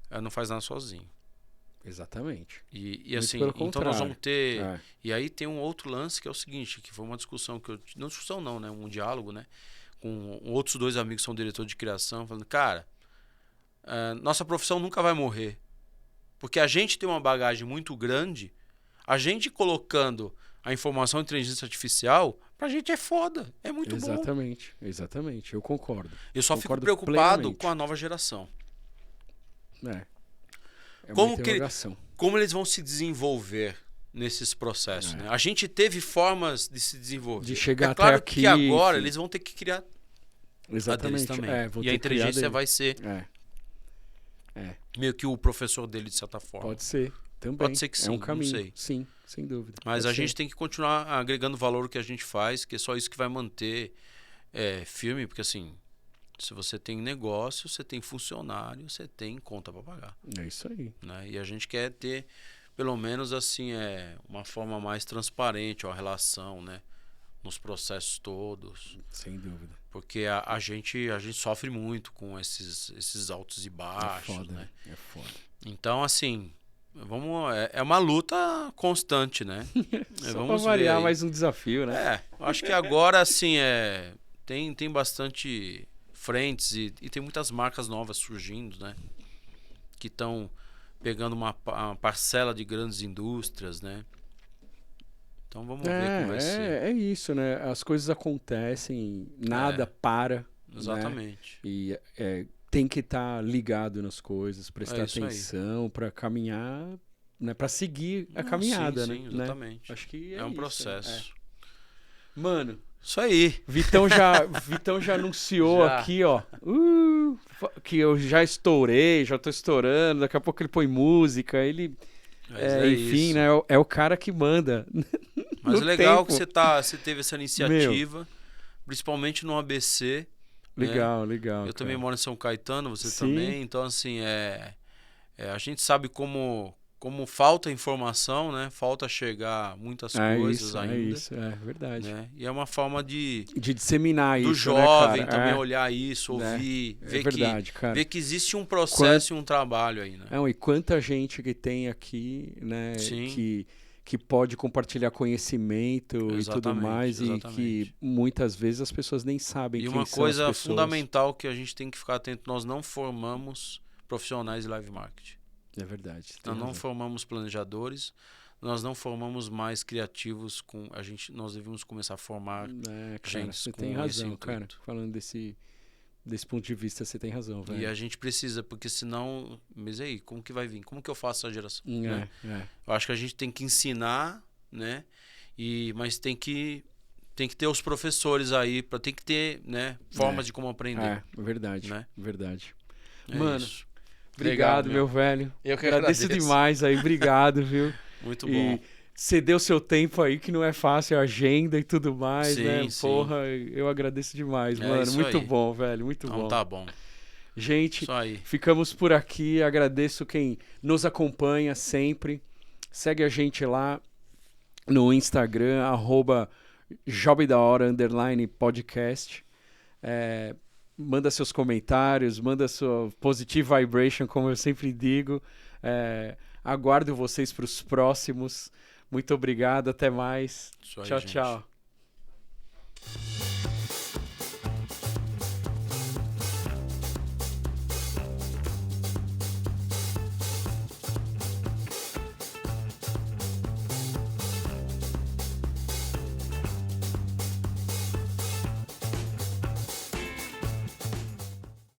Speaker 2: ela não faz nada sozinho.
Speaker 1: Exatamente.
Speaker 2: E
Speaker 1: Muito
Speaker 2: assim,
Speaker 1: pelo
Speaker 2: então nós
Speaker 1: contrário.
Speaker 2: vamos ter...
Speaker 1: É.
Speaker 2: E aí tem um outro lance que é o seguinte, que foi uma discussão que eu... Não discussão não, né? Um diálogo, né? Com outros 2 amigos que são diretores de criação, falando, cara, nossa profissão nunca vai morrer. Porque a gente tem uma bagagem muito grande, a gente colocando a informação em inteligência artificial, pra gente é foda, é muito bom.
Speaker 1: Exatamente, eu concordo.
Speaker 2: Eu só fico
Speaker 1: Concordo
Speaker 2: preocupado
Speaker 1: plenamente.
Speaker 2: com a nova geração.
Speaker 1: É
Speaker 2: Como
Speaker 1: uma interrogação.
Speaker 2: Como eles vão se desenvolver nesses processos, né? A gente teve formas de se desenvolver.
Speaker 1: De chegar
Speaker 2: é claro
Speaker 1: até aqui,
Speaker 2: que agora
Speaker 1: enfim.
Speaker 2: eles vão ter que criar a deles
Speaker 1: Exatamente.
Speaker 2: também.
Speaker 1: Vão
Speaker 2: E
Speaker 1: ter
Speaker 2: a
Speaker 1: que criar
Speaker 2: inteligência
Speaker 1: dele.
Speaker 2: vai ser meio que o professor dele, de certa forma.
Speaker 1: Pode ser, também.
Speaker 2: Pode ser que sim,
Speaker 1: é um caminho.
Speaker 2: não sei.
Speaker 1: Sim, sem dúvida.
Speaker 2: Mas
Speaker 1: Pode
Speaker 2: a
Speaker 1: ser.
Speaker 2: gente tem que continuar agregando valor ao que a gente faz, que é só isso que vai manter firme, porque assim, se você tem negócio, você tem funcionário, você tem conta para pagar.
Speaker 1: É isso aí.
Speaker 2: Né? E a gente quer ter, pelo menos assim, uma forma mais transparente, uma relação, né? Nos processos todos.
Speaker 1: Sem dúvida.
Speaker 2: Porque a gente sofre muito com esses altos e baixos,
Speaker 1: É foda,
Speaker 2: né?
Speaker 1: É foda.
Speaker 2: Então, assim, é uma luta constante, né?
Speaker 1: Só
Speaker 2: vamos
Speaker 1: pra
Speaker 2: ver
Speaker 1: variar
Speaker 2: aí.
Speaker 1: mais um desafio, né?
Speaker 2: Eu acho que agora, assim, tem bastante frentes e tem muitas marcas novas surgindo, né? Que estão pegando uma parcela de grandes indústrias, né? Então vamos ver como vai ser.
Speaker 1: É isso, né? As coisas acontecem, nada para.
Speaker 2: Exatamente.
Speaker 1: Né? E tem que estar ligado nas coisas, prestar
Speaker 2: isso aí.
Speaker 1: atenção para caminhar, né? Para seguir a caminhada,
Speaker 2: sim,
Speaker 1: né?
Speaker 2: exatamente.
Speaker 1: Acho que
Speaker 2: é um
Speaker 1: isso,
Speaker 2: processo.
Speaker 1: Mano,
Speaker 2: isso aí.
Speaker 1: Vitão já anunciou aqui, ó, que eu já estourei, já tô estourando, daqui a pouco ele põe música, ele... enfim,
Speaker 2: isso.
Speaker 1: né? É o cara que manda.
Speaker 2: Mas é legal
Speaker 1: tempo.
Speaker 2: que você teve essa iniciativa, principalmente no ABC.
Speaker 1: Legal.
Speaker 2: Eu também moro em São Caetano, você
Speaker 1: Sim.
Speaker 2: também. Então, assim, a gente sabe como falta informação, né? Falta chegar muitas coisas ainda.
Speaker 1: É isso, é verdade.
Speaker 2: Né? E é uma forma de
Speaker 1: disseminar
Speaker 2: do
Speaker 1: isso,
Speaker 2: jovem
Speaker 1: né, cara?
Speaker 2: também olhar isso, ouvir,
Speaker 1: cara.
Speaker 2: ver que existe um processo e um trabalho aí, né?
Speaker 1: E quanta gente que tem aqui, né?
Speaker 2: Sim.
Speaker 1: Que pode compartilhar conhecimento e tudo mais,
Speaker 2: exatamente.
Speaker 1: E que muitas vezes as pessoas nem sabem
Speaker 2: e
Speaker 1: quem
Speaker 2: uma
Speaker 1: são
Speaker 2: coisa
Speaker 1: as pessoas.
Speaker 2: fundamental que a gente tem que ficar atento, nós não formamos profissionais de live marketing.
Speaker 1: É verdade.
Speaker 2: Nós não formamos planejadores, nós não formamos mais criativos nós devemos começar a formar gente.
Speaker 1: Você tem razão, cara. Falando desse ponto de vista, você tem razão, velho.
Speaker 2: E a gente precisa, porque senão, mas aí, como que vai vir? Como que eu faço essa geração? Né? Eu acho que a gente tem que ensinar, né? Mas tem que ter os professores aí, tem que ter, né, formas de como aprender.
Speaker 1: Verdade,
Speaker 2: né?
Speaker 1: Verdade.
Speaker 2: Mano,
Speaker 1: isso. Obrigado, meu velho.
Speaker 2: Eu que
Speaker 1: agradeço demais aí, obrigado, viu?
Speaker 2: Muito bom.
Speaker 1: Cedeu seu tempo aí, que não é fácil, a agenda e tudo mais, né?
Speaker 2: Sim.
Speaker 1: Porra, eu agradeço demais, mano. Muito bom, velho, muito bom.
Speaker 2: Então tá bom.
Speaker 1: Gente,
Speaker 2: isso aí.
Speaker 1: Ficamos por aqui. Agradeço quem nos acompanha sempre. Segue a gente lá no Instagram, @jobdahora_podcast. Manda seus comentários, manda sua positive vibration, como eu sempre digo. Aguardo vocês para os próximos. Muito obrigado, até mais.
Speaker 2: Isso aí,
Speaker 1: tchau,
Speaker 2: gente.
Speaker 1: tchau.